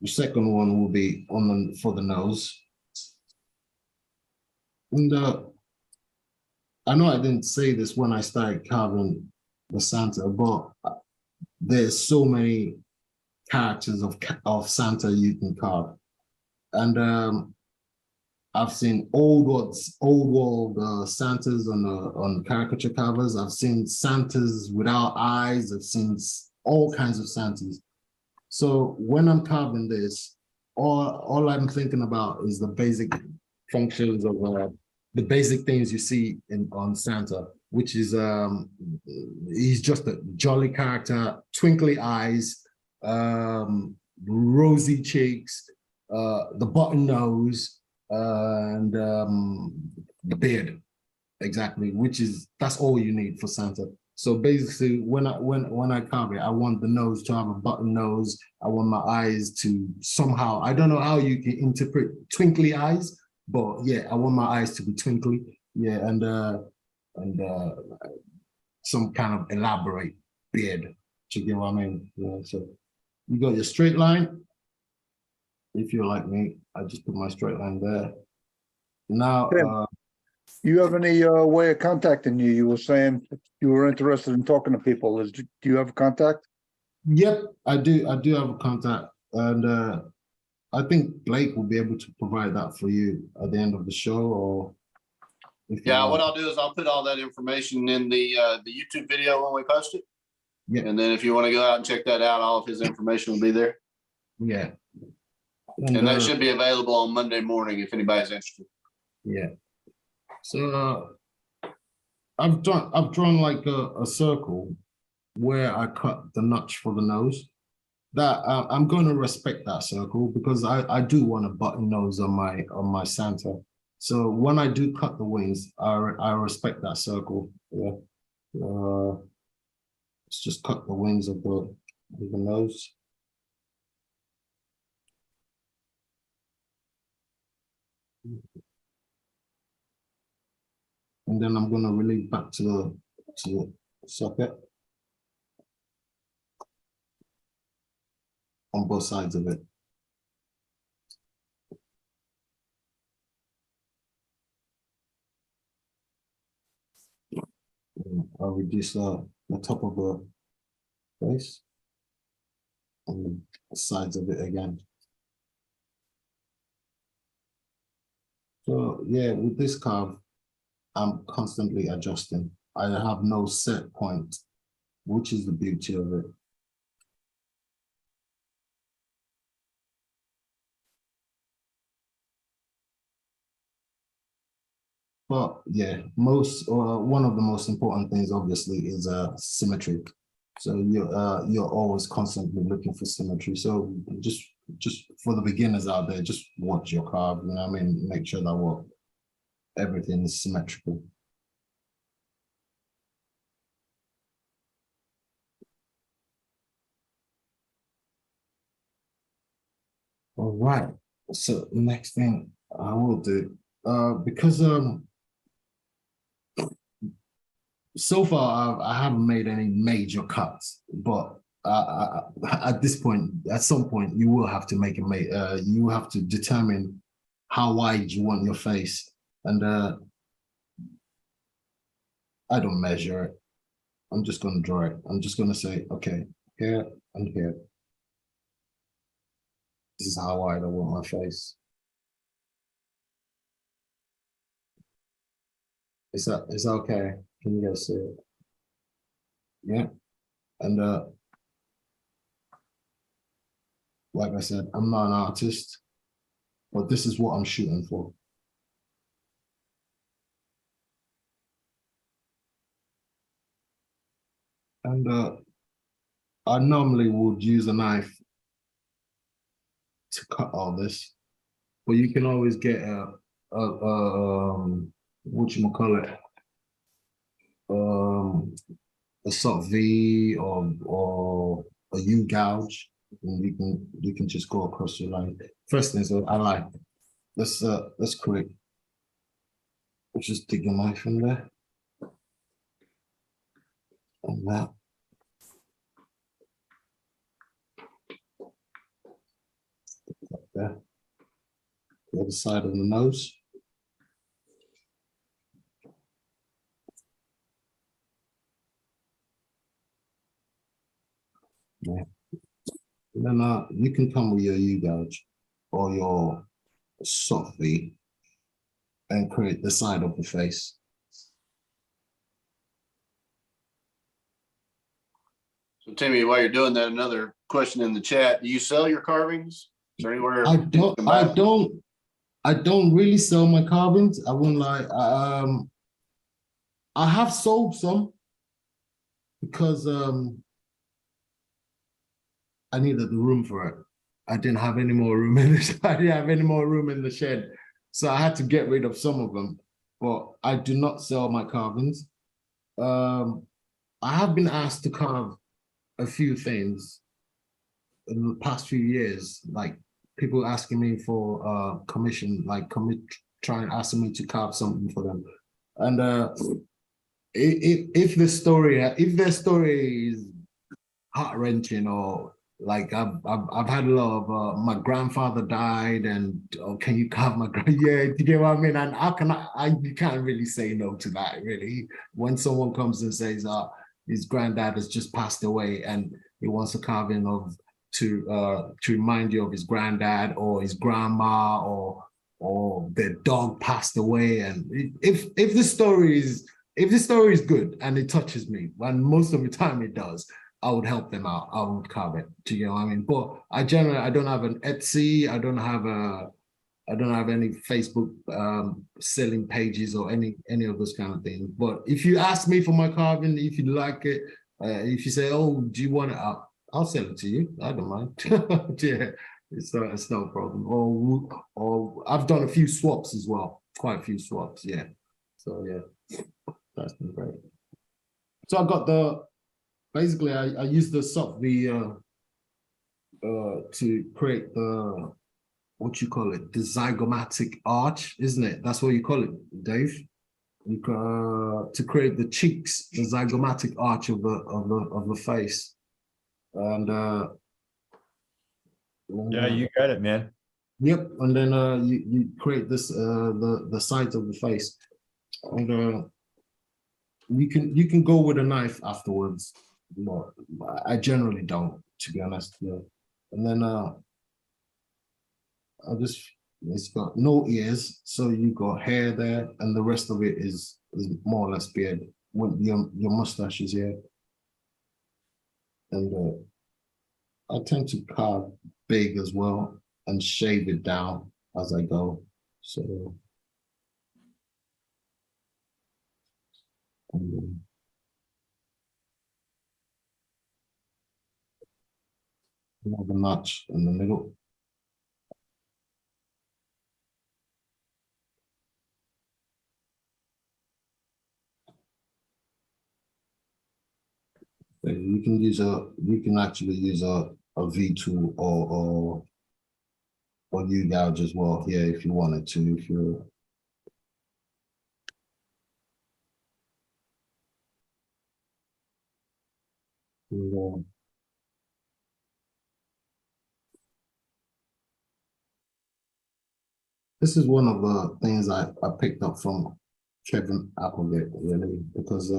second one will be on for the nose. And I know I didn't say this when I started carving the Santa, but there's so many characters of Santa you can carve. And I've seen old world Santas on caricature covers. I've seen Santas without eyes. I've seen all kinds of Santas. So when I'm carving this, all I'm thinking about is the basic functions of the basic things you see on Santa, which is he's just a jolly character, twinkly eyes, rosy cheeks, the button nose, and the beard, exactly, that's all you need for Santa. So basically, when I carve it, I want the nose to have a button nose. I want my eyes to somehow, I don't know how you can interpret twinkly eyes, but yeah, I want my eyes to be twinkly. Yeah, and some kind of elaborate beard. Do you get what I mean? Yeah, so you got your straight line. If you're like me, I just put my straight line there. Now, you have any way of contacting you? You were saying you were interested in talking to people. Do you have a contact? yep, I do. I do have a contact, and I think Blake will be able to provide that for you at the end of the show, or Yeah, what I'll do is I'll put all that information in the YouTube video when we post it. Yeah. And then if you want to go out and check that out, all of his information will be there. Yeah. And that should be available on Monday morning if anybody's interested. Yeah. So I've drawn like a circle where I cut the notch for the nose. That I'm going to respect that circle because I do want a button nose on my Santa. So when I do cut the wings, I respect that circle. Yeah. Let's just cut the wings of the nose. And then I'm going to relieve back to the socket on both sides of it. I'll reduce the top of the face and the sides of it again. So yeah, with this carve, I'm constantly adjusting. I have no set point, which is the beauty of it. But yeah, one of the most important things, obviously, is symmetry. So you're always constantly looking for symmetry. So just for the beginners out there, just watch your carve. You know what I mean? Make sure that everything is symmetrical. All right. So next thing I will do, because so far I haven't made any major cuts, but at this point, at some point, you will have to you have to determine how wide you want your face, and I don't measure it. I'm just going to draw it. I'm just going to say, okay, here and here. This is how wide I want my face. Is that okay? Can you guys see it? Yeah. And like I said, I'm not an artist, but this is what I'm shooting for. And I normally would use a knife to cut all this, but you can always get whatchamacallit, a sort of V or a U gouge, and you can just go across your line. First thing is I like, let's create. Just dig a knife in there. And that. Like there. The other side of the nose. Yeah. And then you can come with your U-gouge or your soft V and create the side of the face. So Timmy, while you're doing that, another question in the chat. Do you sell your carvings? Is there anywhere? I don't really sell my carvings. I wouldn't lie. I have sold some because I needed the room for it. I didn't have any more room in the I didn't have any more room in the shed. So I had to get rid of some of them. But I do not sell my carvings. I have been asked to carve a few things in the past few years, like people asking me for commission, like trying asking me to carve something for them. And if their story is heart-wrenching, or like I've had a lot of my grandfather died and can you carve my yeah, do you get what I mean? And how can you can't really say no to that, really. When someone comes and says his granddad has just passed away and he wants a carving of to remind you of his granddad or his grandma or their dog passed away, and if the story is good and it touches me, and most of the time it does, I would help them out. I would carve it. Do you know what I mean? But I don't have an Etsy. I don't have any Facebook selling pages or any of those kind of things. But if you ask me for my carving, if you like it, if you say, "Oh, do you want it?" I'll sell it to you. I don't mind. Yeah, it's no problem. Or I've done a few swaps as well. Quite a few swaps. Yeah. So yeah, that's been great. So I got basically I used the soft V to create the what you call it, the zygomatic arch, isn't it? That's what you call it, Dave. To create the cheeks, the zygomatic arch of the face, and Yeah, you got it, man. yep, and then you create this the sides of the face, and you can go with a knife afterwards. But I generally don't, to be honest. Yeah. And then it's got no ears, so you got hair there, and the rest of it is more or less beard. When your mustache is here, and I tend to carve big as well and shave it down as I go. So another notch in the middle. You can actually use a V tool or U gouge as well here if you wanted to. If you're this is one of the things I picked up from Kevin Applegate, really, because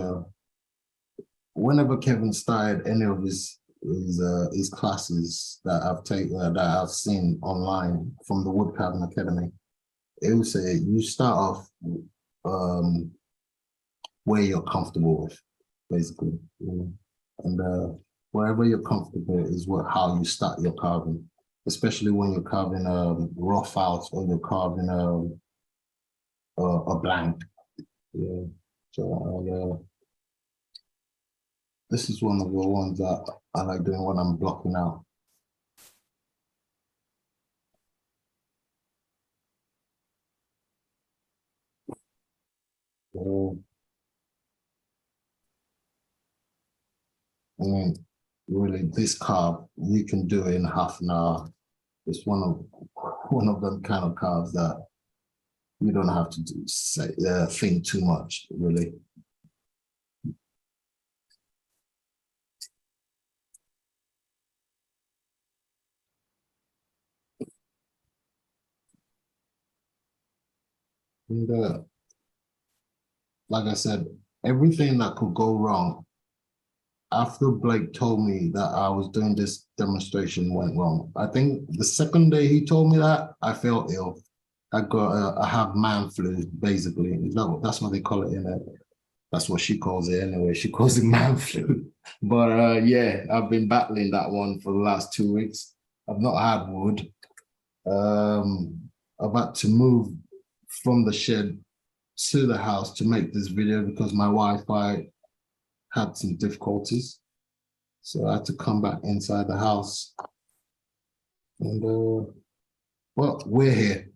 whenever Kevin started any of his classes that I've taken that I've seen online from the Woodcarving Academy, it will say you start off where you're comfortable with, basically, you know? And wherever you're comfortable is how you start your carving, especially when you're carving rough outs or you're carving a blank. Yeah. So this is one of the ones that I like doing when I'm blocking out. So, I mean, really, this carve you can do in half an hour. It's one of them kind of carves that you don't have to think too much, really. And like I said, everything that could go wrong after Blake told me that I was doing this demonstration went wrong. I think the second day he told me that, I felt ill. I have man flu, basically. That's what they call it in it. That's what she calls it anyway. She calls it man flu. But yeah, I've been battling that one for the last 2 weeks. I've not had wood. I've had to move from the shed to the house to make this video because my Wi-Fi had some difficulties. So I had to come back inside the house. And well, we're here.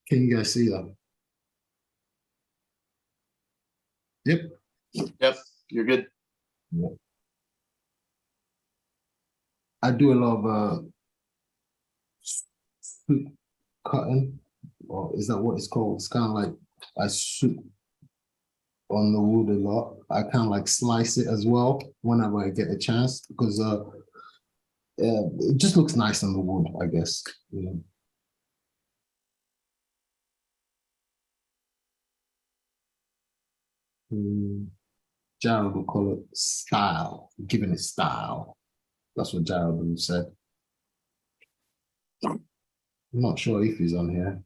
Can you guys see that? Yep. Yep, you're good. Yeah. I do a lot of soup cutting, or is that what it's called? It's kind of like I soup on the wood a lot. I kind of like slice it as well whenever I get a chance because it just looks nice on the wood, I guess. Yeah. Jared would call it style, giving it style. That's what Jared would have said. I'm not sure if he's on here.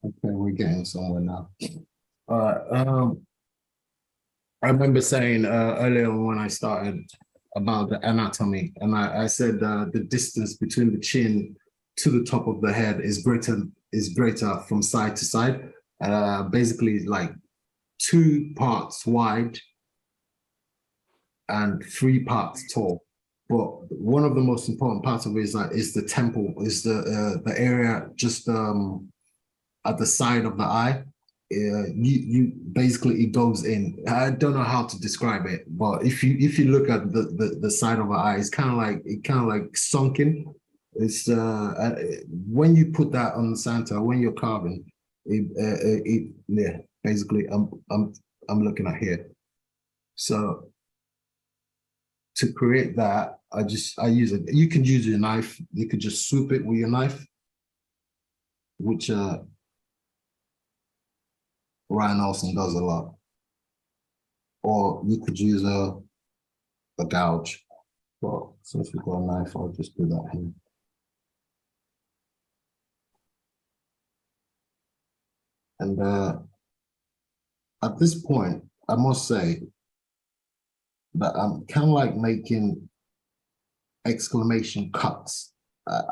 Okay, we're getting somewhere now. All right. I remember saying earlier when I started about the anatomy, and I said the distance between the chin to the top of the head is greater from side to side. Basically, like 2 parts wide and 3 parts tall. But one of the most important parts of it is the temple, is the area just at the side of the eye. You basically it goes in. I don't know how to describe it, but if you look at the side of the eye, it's kind of like sunken. It's when you put that on the Santa when you're carving, yeah, basically I'm looking at here. So to create that, I use it. You can use your knife. You could just swoop it with your knife, which Ryan Olsen does a lot. Or you could use a gouge. Well, since we've got a knife, I'll just do that here. And at this point, I must say that I'm kind of like making exclamation cuts.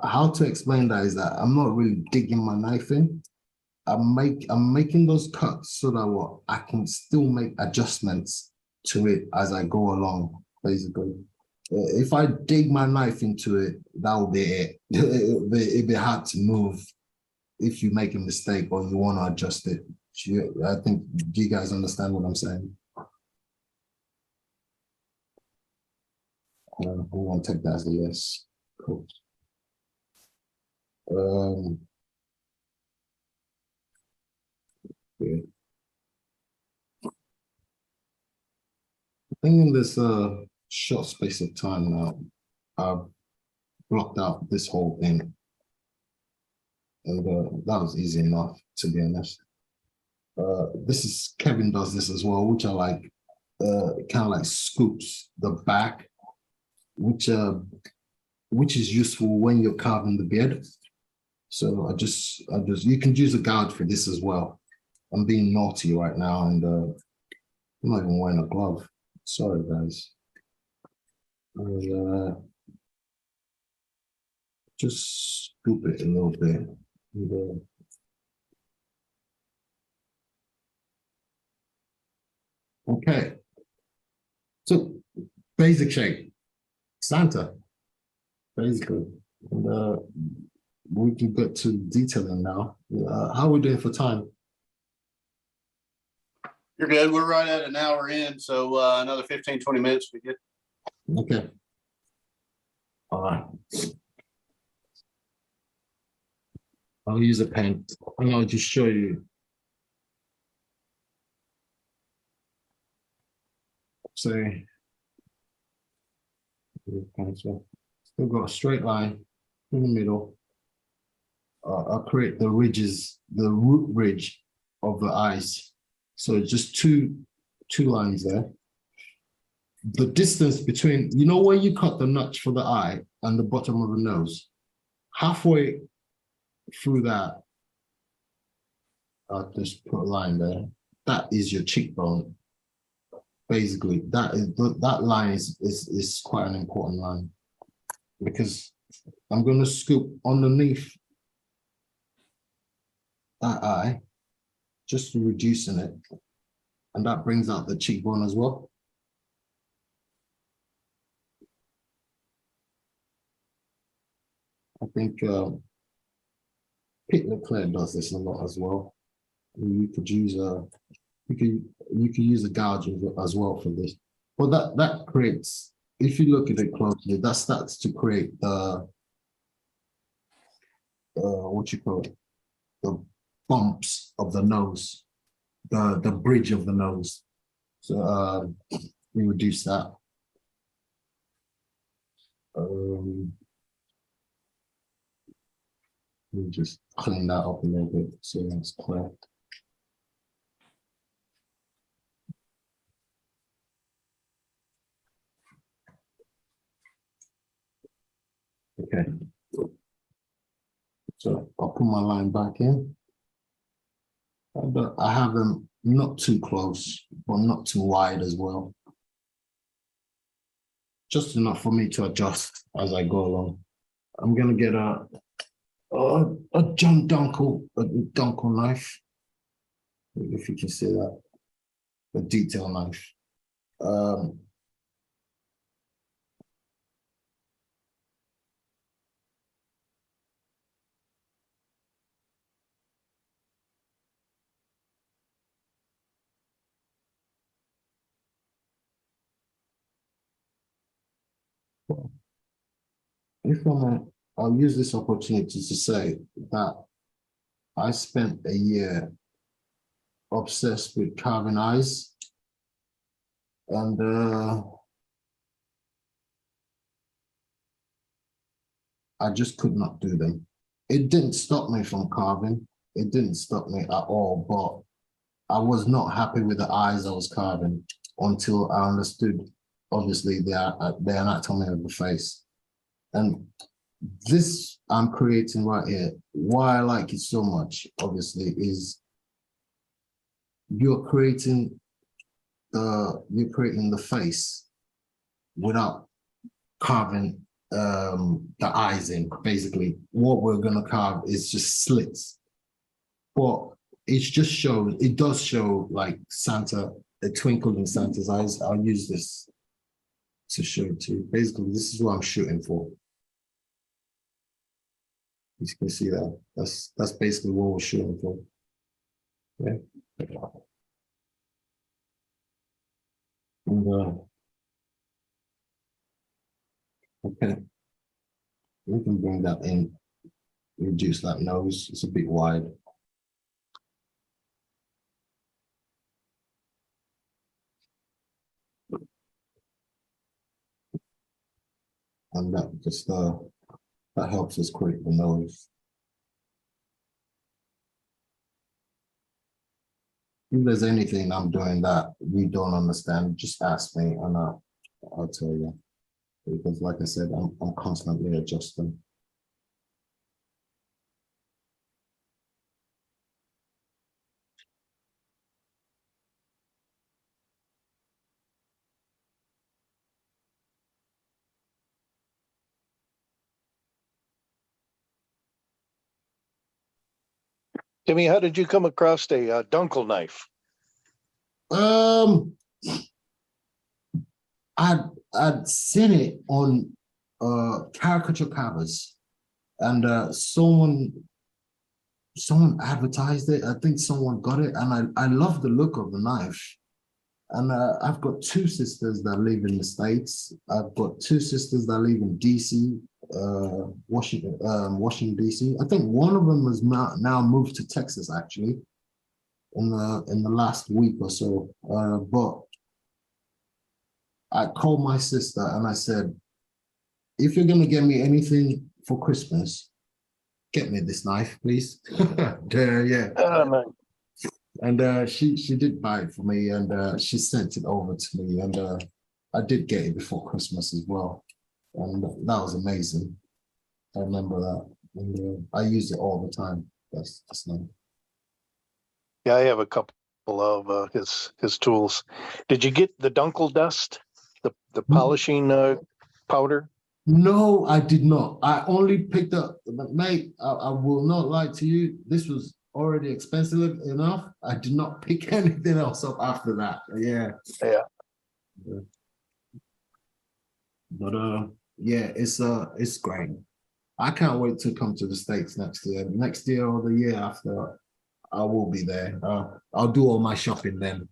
How to explain that is that I'm not really digging my knife in. I'm making those cuts so that what I can still make adjustments to it as I go along, basically. If I dig my knife into it, that'll be it. It'd be hard to move if you make a mistake or you want to adjust it. I think you guys understand what I'm saying. We won't take that as a yes. Cool. Yeah. I think in this short space of time now, I've blocked out this whole thing. And that was easy enough, to be honest. Kevin does this as well, which I like, kind of like scoops the back, which is useful when you're carving the beard. So you can use a guard for this as well. I'm being naughty right now, and I'm not even wearing a glove. Sorry, guys. just scoop it a little bit. And, okay. So basic shape, Santa, basically. And we can get to detailing now. How are we doing for time? You're good. We're right at an hour in, so another 15, 20 minutes we get. Okay. All right. I'll use a pen and I'll just show you. Say, still got a straight line in the middle. I'll create the ridges, the root ridge of the eyes. So just two lines there. The distance between, you know, where you cut the notch for the eye and the bottom of the nose, halfway through that, I'll just put a line there. That is your cheekbone. Basically, that line is quite an important line because I'm going to scoop underneath that eye, just reducing it, and that brings out the cheekbone as well. I think Pete Leclerc does this a lot as well. You could use you could use a gouge as well for this. But that creates, if you look at it closely, that starts to create the what you call it, the bumps of the nose, the bridge of the nose. So we reduce that. We just clean that up a little bit so that's clear. Okay. So I'll put my line back in. But I have them not too close, but not too wide as well. Just enough for me to adjust as I go along. I'm gonna get a John Dunkel knife, if you can see that, a detail knife. I'll use this opportunity to say that I spent a year obsessed with carving eyes, and I just could not do them. It didn't stop me from carving. It didn't stop me at all, but I was not happy with the eyes I was carving until I understood, obviously, the anatomy of the face. And this I'm creating right here, why I like it so much, obviously, is you're creating the face without carving the eyes in. Basically, what we're gonna carve is just slits. But it does show like Santa, a twinkle in Santa's eyes. I'll use this to show it to you. Basically, this is what I'm shooting for. You can see that. That's basically what we're shooting for. Yeah. And okay, we can bring that in, reduce that nose. It's a bit wide. And that just that helps us create the nose. If there's anything I'm doing that you don't understand, just ask me and I'll tell you. Because like I said, I'm constantly adjusting. Timmy, how did you come across a dunkel knife? Um, I'd seen it on caricature covers, and someone advertised it. I think someone got it, and I love the look of the knife. And I've got two sisters that live in the States. I've got two sisters that live in DC, Washington DC. I think one of them has now moved to Texas actually in the last week or so. But I called my sister and I said, if you're gonna get me anything for Christmas, get me this knife, please. Yeah. Nice. And she did buy it for me, and she sent it over to me, and I did get it before Christmas as well, and that was amazing. I remember that, and I use it all the time. That's nice. Yeah, I have a couple of his tools. Did you get the dunkel dust, the polishing powder? No, I did not. I only picked up, mate. I will not lie to you. This was already expensive enough. I did not pick anything else up after that. Yeah. Yeah. But yeah, it's great. I can't wait to come to the States next year. Next year or the year after, I will be there. I'll do all my shopping then.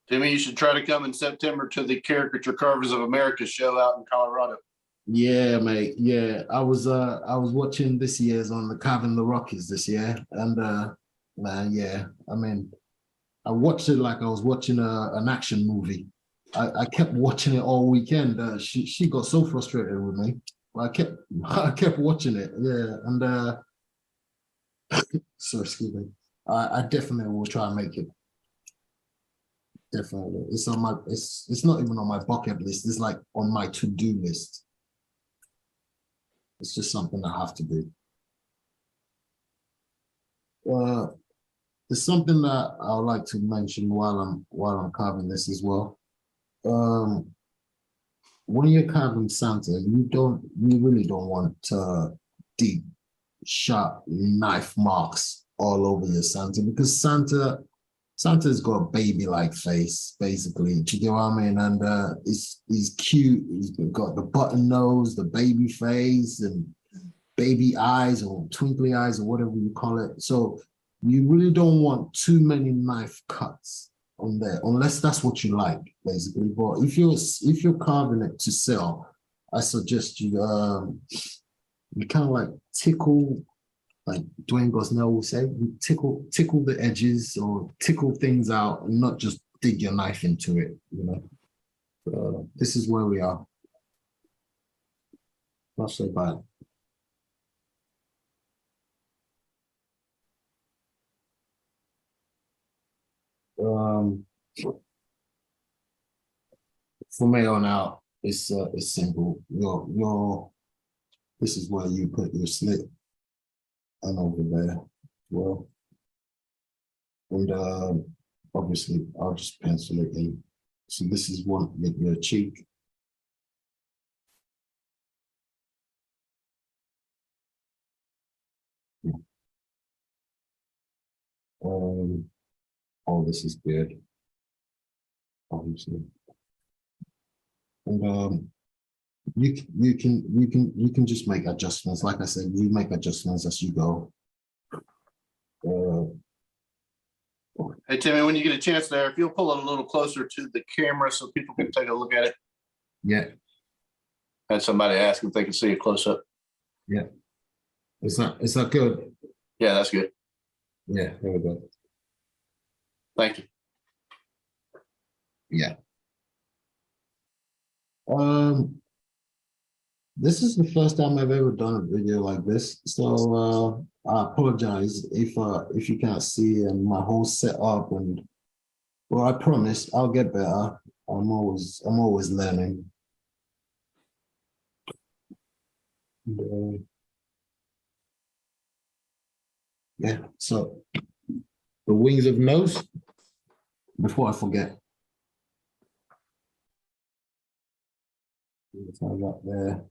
Timmy, you should try to come in September to the Caricature Carvers of America show out in Colorado. Yeah, mate. Yeah, I was watching this year's on the Carve the Rockies this year, and man, yeah. I mean, I watched it like I was watching an action movie. I kept watching it all weekend. She got so frustrated with me. I kept watching it. Yeah, and so excuse me. I definitely will try and make it. Definitely, it's on my. It's not even on my bucket list. It's like on my to-do list. It's just something I have to do. There's something that I would like to mention while I'm carving this as well. When you're carving Santa, you really don't want deep, sharp knife marks all over your Santa, because Santa's got a baby-like face, basically. Do you get what I mean? And he's cute. He's got the button nose, the baby face, and baby eyes or twinkly eyes or whatever you call it. So you really don't want too many knife cuts on there, unless that's what you like, basically. But if you're carving it to sell, I suggest you kind of like tickle, like Dwayne Gosnell will say, you tickle the edges or tickle things out, and not just dig your knife into it. This is where we are. Not so bad. From me on out, it's simple. This is where you put your slit, and over there, well, and obviously I'll just pencil it in. So this is one with your cheek. All this is good, obviously, and you can just make adjustments. Like I said, you make adjustments as you go. Hey, Timmy, when you get a chance there, if you'll pull it a little closer to the camera so people can take a look at it. Yeah. Had somebody ask if they can see a close up. Yeah. Is that good? Yeah, that's good. Yeah, there we go. Thank you. Yeah. This is the first time I've ever done a video like this, so I apologize if you can't see and my whole setup, and well, I promise I'll get better. I'm always learning. Yeah, so the wings of nose, before I forget. Let's have that there.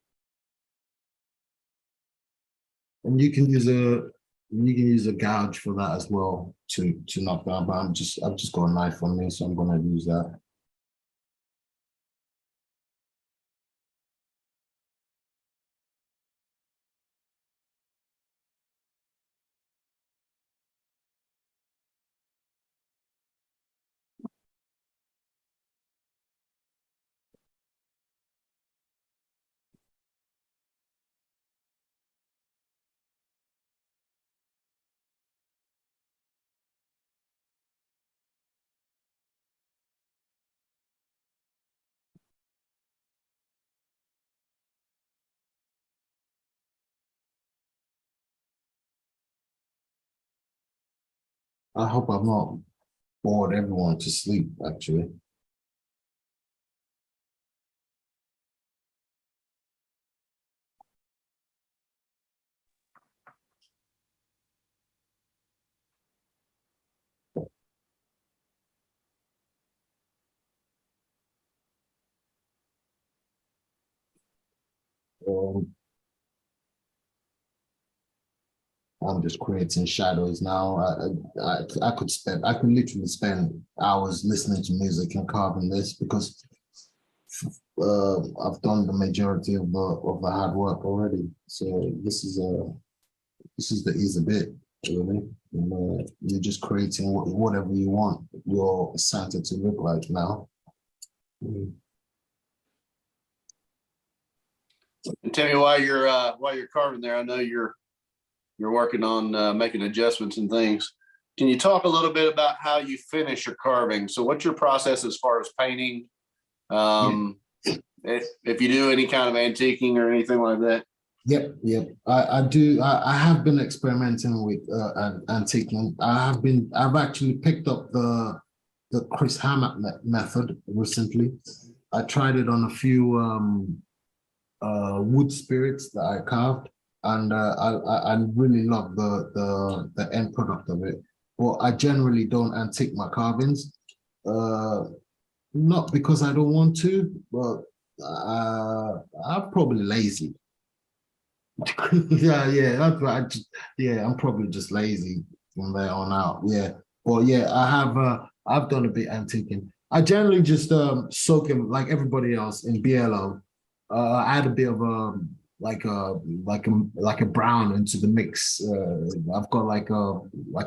And you can use a gouge for that as well to knock down. But I've just got a knife on me, so I'm gonna use that. I hope I've not bored everyone to sleep, actually. Um, I'm just creating shadows now. I could literally spend hours listening to music and carving this because I've done the majority of the hard work already. So this is the easy bit, really. You're just creating whatever you want your Santa to look like now. And Timmy, while you're carving there, I know you're working on making adjustments and things. Can you talk a little bit about how you finish your carving? So what's your process as far as painting? If you do any kind of antiquing or anything like that? Yep. I do. I have been experimenting with antiquing. I've actually picked up the Chris Hammett method recently. I tried it on a few wood spirits that I carved, and I really love the end product of it. But I generally don't antique my carvings, not because I don't want to, but I'm probably lazy. yeah, that's right. I'm probably just lazy from there on out. Yeah, but yeah, I've done a bit antiquing. I generally just soak him like everybody else in BLO. I add a bit of like a brown into the mix. I've got like a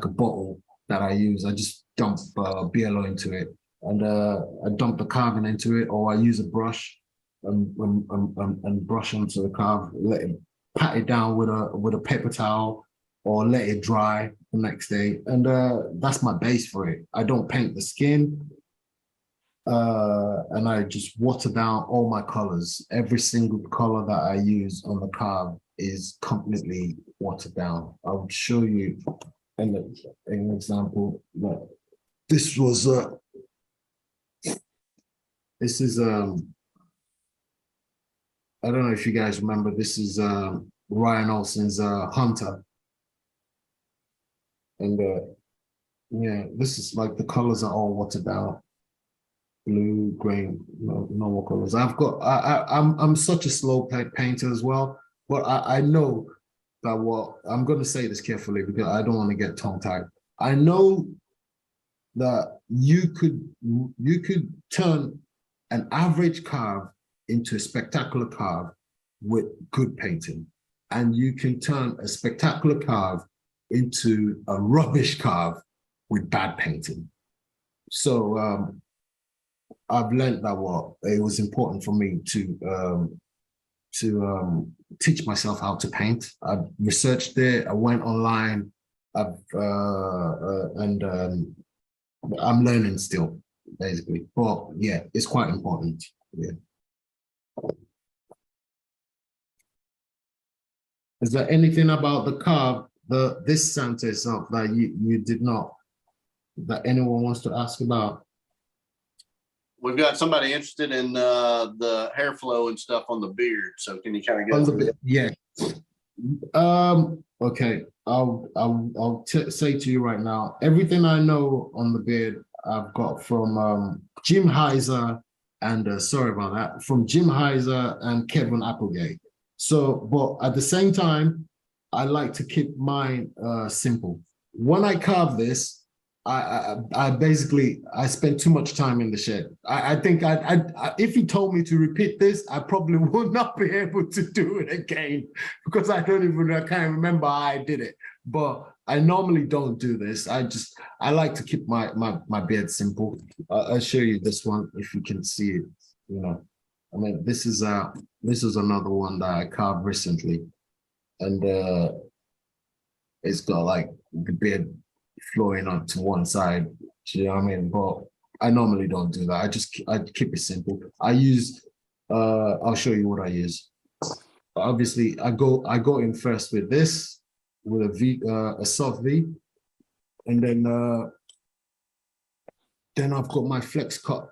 bottle that I use. I just dump BLO into it, and I dump the carving into it, or I use a brush and brush onto the carve. Let it pat it down with a paper towel, or let it dry the next day, and that's my base for it. I don't paint the skin. And I just water down all my colors. Every single color that I use on the carve is completely watered down. I'll show you an example. This was this is I don't know if you guys remember. This is Ryan Olsen's Hunter, and yeah, this is like the colors are all watered down. Blue, green, normal colors. I'm such a slow painter as well, but I know that I'm going to say this carefully because I don't want to get tongue tied. I know that you could turn an average carve into a spectacular carve with good painting, and you can turn a spectacular carve into a rubbish carve with bad painting. So I've learned that it was important for me to teach myself how to paint. I researched it. I went online. And I'm learning still, basically. But yeah, it's quite important. Yeah. Is there anything about the carve, this Santa itself that you did not, that anyone wants to ask about? We've got somebody interested in the hair flow and stuff on the beard. So can you kind of get bit? Yeah. Okay. I'll say to you right now, everything I know on the beard I've got from Jim Heiser and sorry about that, from Jim Heiser and Kevin Applegate. So, but at the same time, I like to keep mine simple. When I carve this, I basically I spent too much time in the shed. I think if you told me to repeat this, I probably would not be able to do it again because I can't remember how I did it. But I normally don't do this. I like to keep my beard simple. I'll show you this one if you can see it. You know, I mean this is another one that I carved recently, and it's got like the beard flowing up to one side. Do you know what I mean? But I normally don't do that. I keep it simple. I use I'll show you what I use. Obviously, I go in first with this, with a soft V, and then I've got my flex cut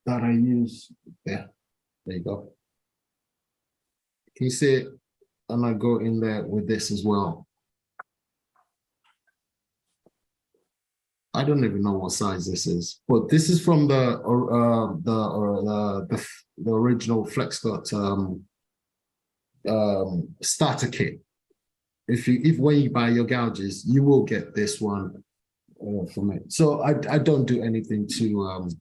that I use. There you go. Can you see it? And I go in there with this as well. I don't even know what size this is, but this is from the original flex cut starter kit. If when you buy your gouges, you will get this one from it. So I don't do anything too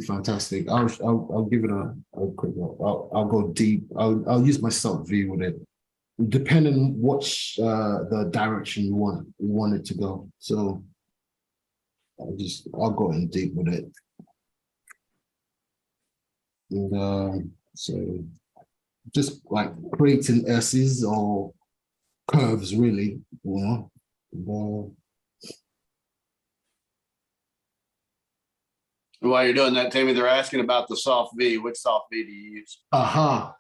fantastic. I'll give it a quick look. I'll go deep. I'll use my salt V with it, depending on what the direction you want it to go. So I'll go in deep with it. And so just like creating S's or curves, really, you know. While you're doing that, Timmy, they're asking about the soft V. Which soft V do you use? Aha.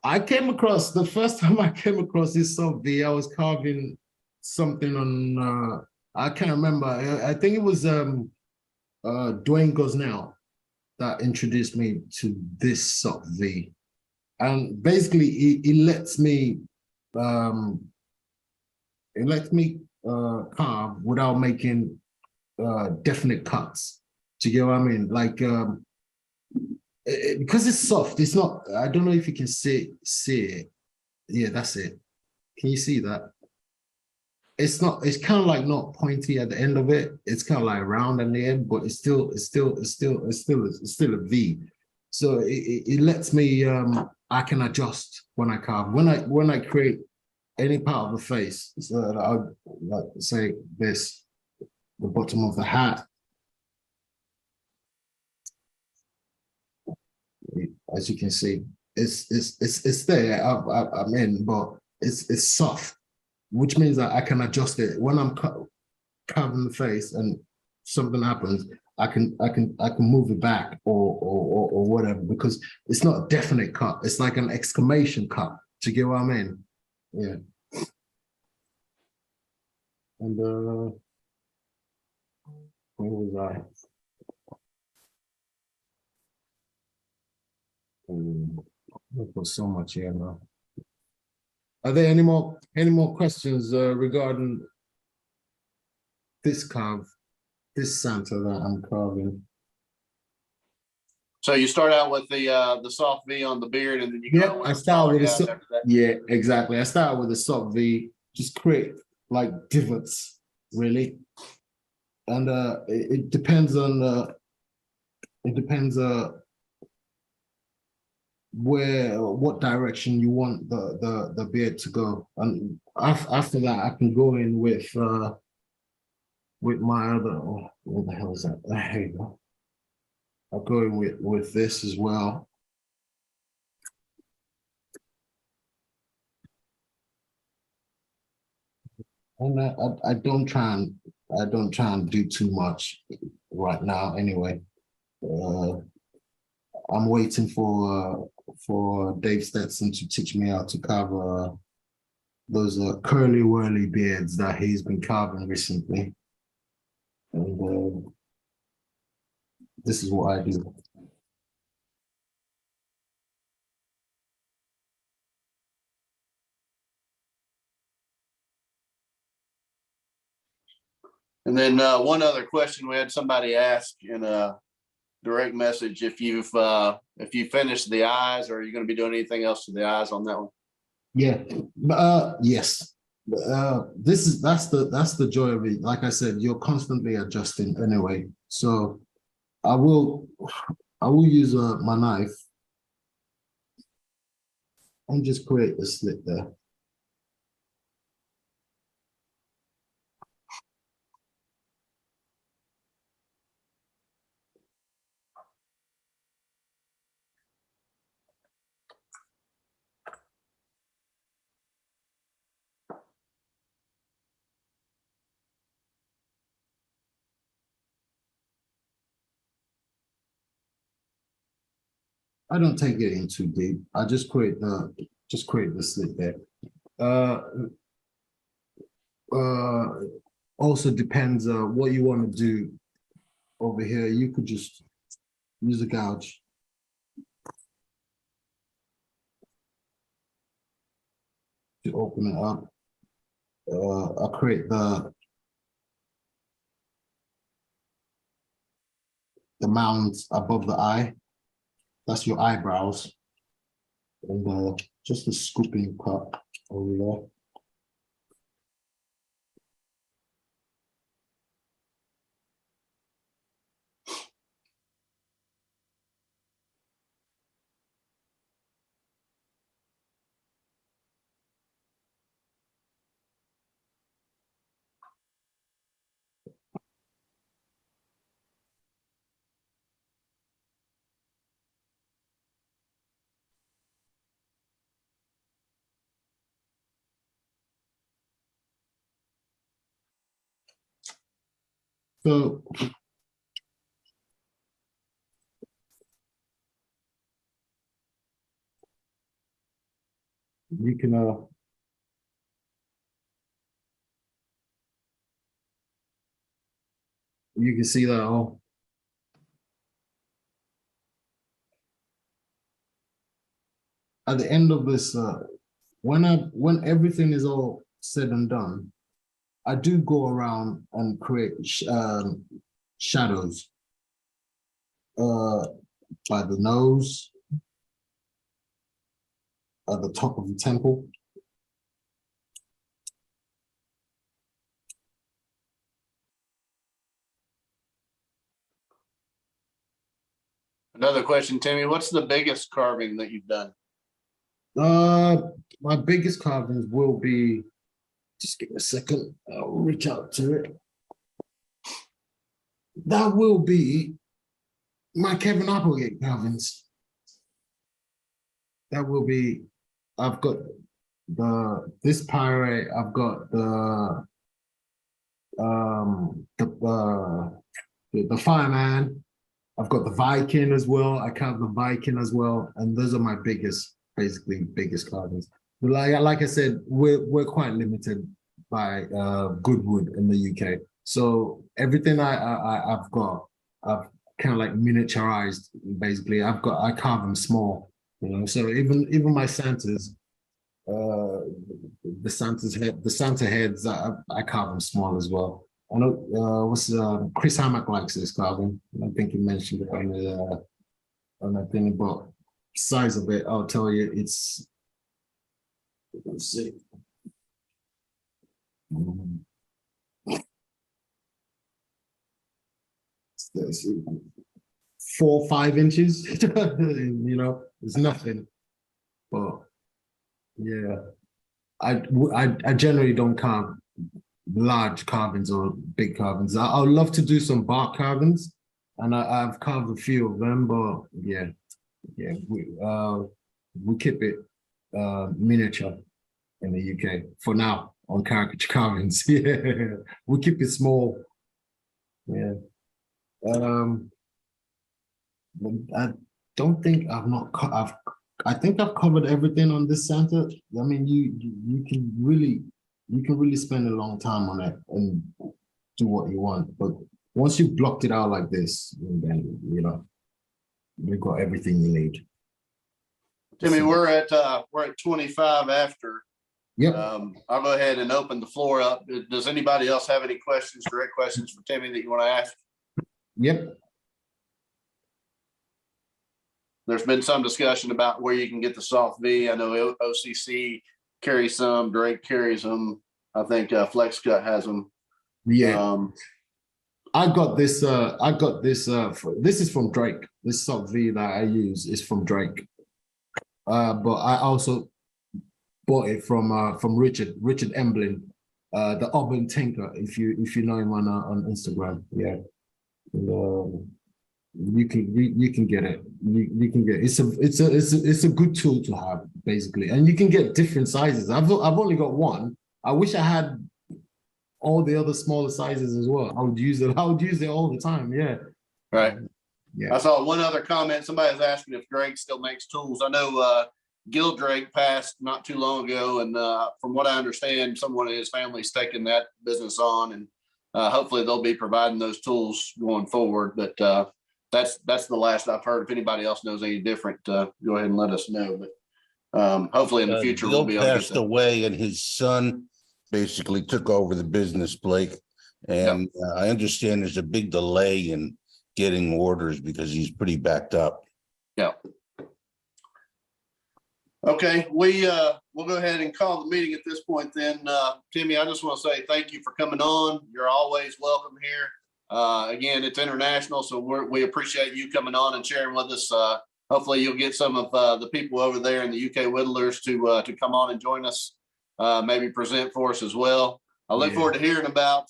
I came across the first time I came across this soft V, I was carving something on I can't remember. I think it was Dwayne Gosnell that introduced me to this soft V. And basically it lets me carve without making definite cuts. Do you get what I mean? Like because it's soft, it's not, I don't know if you can see it. Yeah, that's it. Can you see that? It's kind of like not pointy at the end of it. It's kind of like round at the end, but it's still a V. So it lets me I can adjust when I carve. When I create any part of the face, so I'll like say this, the bottom of the hat. As you can see, it's there. I'm in, but it's soft, which means that I can adjust it when I'm carving the face and something happens. I can move it back or whatever, because it's not a definite cut. It's like an exclamation cut. Do you get what I mean? Yeah. And where was I? There's so much here now. Are there any more questions regarding this Santa that I'm carving? So you start out with the soft V on the beard, and then you go. I start with yeah, exactly. I start with a soft V, just create like divots, really, and it depends on what direction you want the beard to go, and after that I can go in with my other, what the hell is that? There you go. I'll go in with this as well. And I don't try and do too much right now anyway. I'm waiting for Dave Stetson to teach me how to carve those curly whirly beards that he's been carving recently. And this is what I do. And then one other question we had somebody ask in direct message if you finished the eyes, or are you going to be doing anything else to the eyes on that one? Yeah, yes. That's the joy of it. Like I said, you're constantly adjusting anyway. So I will use my knife and just create a slit there. I don't take it in too deep. I just create the slit there. Also depends what you want to do over here. You could just use a gouge. To open it up. I'll create the mounds above the eye. That's your eyebrows. And just a scooping cut over there. So you can see that all. At the end of this, when everything is all said and done, I do go around and create shadows by the nose, at the top of the temple. Another question, Timmy, what's the biggest carving that you've done? My biggest carvings will be, just give me a second, I'll reach out to it. That will be my Kevin Applegate carvings. That will be, I've got this pirate, I've got the fireman, I've got the Viking as well. I carved the Viking as well, and those are my biggest carvings. But like I said, we're quite limited by good wood in the UK. So everything I've got, I've kind of like miniaturized. Basically, I carve them small. You know, so even my Santas, the Santa heads, I carve them small as well. I know Chris Hammack likes this carving. I think he mentioned it on that thing, but size of it, I'll tell you, it's, let's see. Let's see. 4 or 5 inches. You know, it's nothing. But yeah, I generally don't carve large carvings or big carvings. I would love to do some bark carvings, and I've carved a few of them, but yeah, we keep it miniature in the UK for now on caricature carvings. Yeah, we keep it small. Yeah. I don't think I think I've covered everything on this Santa. I mean, you can really spend a long time on it and do what you want. But once you've blocked it out like this, then you know you've got everything you need. Timmy, so, we're at 25 after. Yep. I'll go ahead and open the floor up. Does anybody else have any questions, direct questions for Timmy that you want to ask? Yep. there's been some discussion about where you can get the soft V. I know OCC carries some, Drake carries them. I think Flex Cut has them. Yeah. I got this. This is from Drake. This soft V that I use is from Drake. But I also bought it from Richard Emblin, the Urban Tinker. If you know him on Instagram, yeah. You can get it. You can get it. It's a good tool to have, basically, and you can get different sizes. I've only got one. I wish I had all the other smaller sizes as well. I would use it all the time. Yeah. Right. Yeah. I saw one other comment. Somebody was asking if Drake still makes tools. I know Gil Drake passed not too long ago, and from what I understand, someone in his family's taken that business on, and hopefully they'll be providing those tools going forward. But that's the last I've heard. If anybody else knows any different, go ahead and let us know. But hopefully in the future we'll be able to get passed away, and his son basically took over the business, Blake. And I understand there's a big delay in getting orders because he's pretty backed up. Yeah. Okay, we'll go ahead and call the meeting at this point then. Timmy, I just want to say thank you for coming on. You're always welcome here. Again, it's international, so we appreciate you coming on and sharing with us. Hopefully you'll get some of the people over there in the UK whittlers to come on and join us, maybe present for us as well. I look forward to hearing about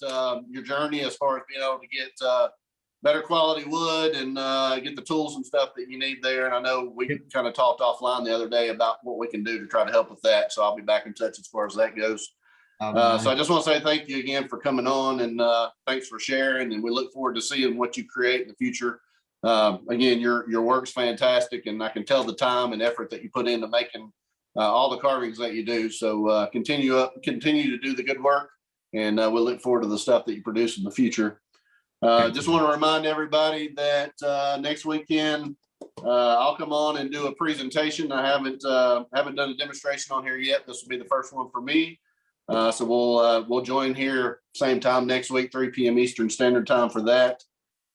your journey as far as being able to get better quality wood and get the tools and stuff that you need there. And I know we kind of talked offline the other day about what we can do to try to help with that. So I'll be back in touch as far as that goes. So I just want to say thank you again for coming on, and thanks for sharing. And we look forward to seeing what you create in the future. Again, your work's fantastic, and I can tell the time and effort that you put into making all the carvings that you do. So continue to do the good work, and we'll look forward to the stuff that you produce in the future. Just want to remind everybody that next weekend I'll come on and do a presentation. I haven't done a demonstration on here yet. This will be the first one for me. So we'll join here same time next week, 3 p.m. Eastern Standard Time for that.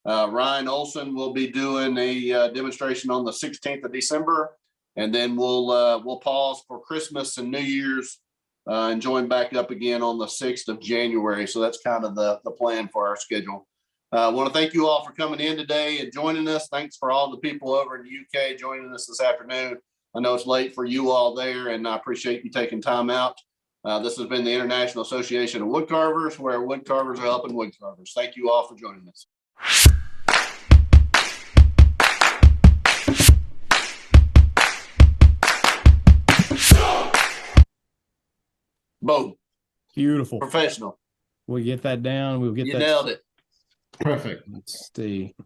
Ryan Olson will be doing a demonstration on the 16th of December, and then we'll pause for Christmas and New Year's and join back up again on the 6th of January. So that's kind of the plan for our schedule. I want to thank you all for coming in today and joining us. Thanks for all the people over in the UK joining us this afternoon. I know it's late for you all there, and I appreciate you taking time out. This has been the International Association of Woodcarvers, where woodcarvers are helping woodcarvers. Thank you all for joining us. Boom. Beautiful. Professional. We'll get that down. We'll get You that. nailed it. Perfect. Let's see.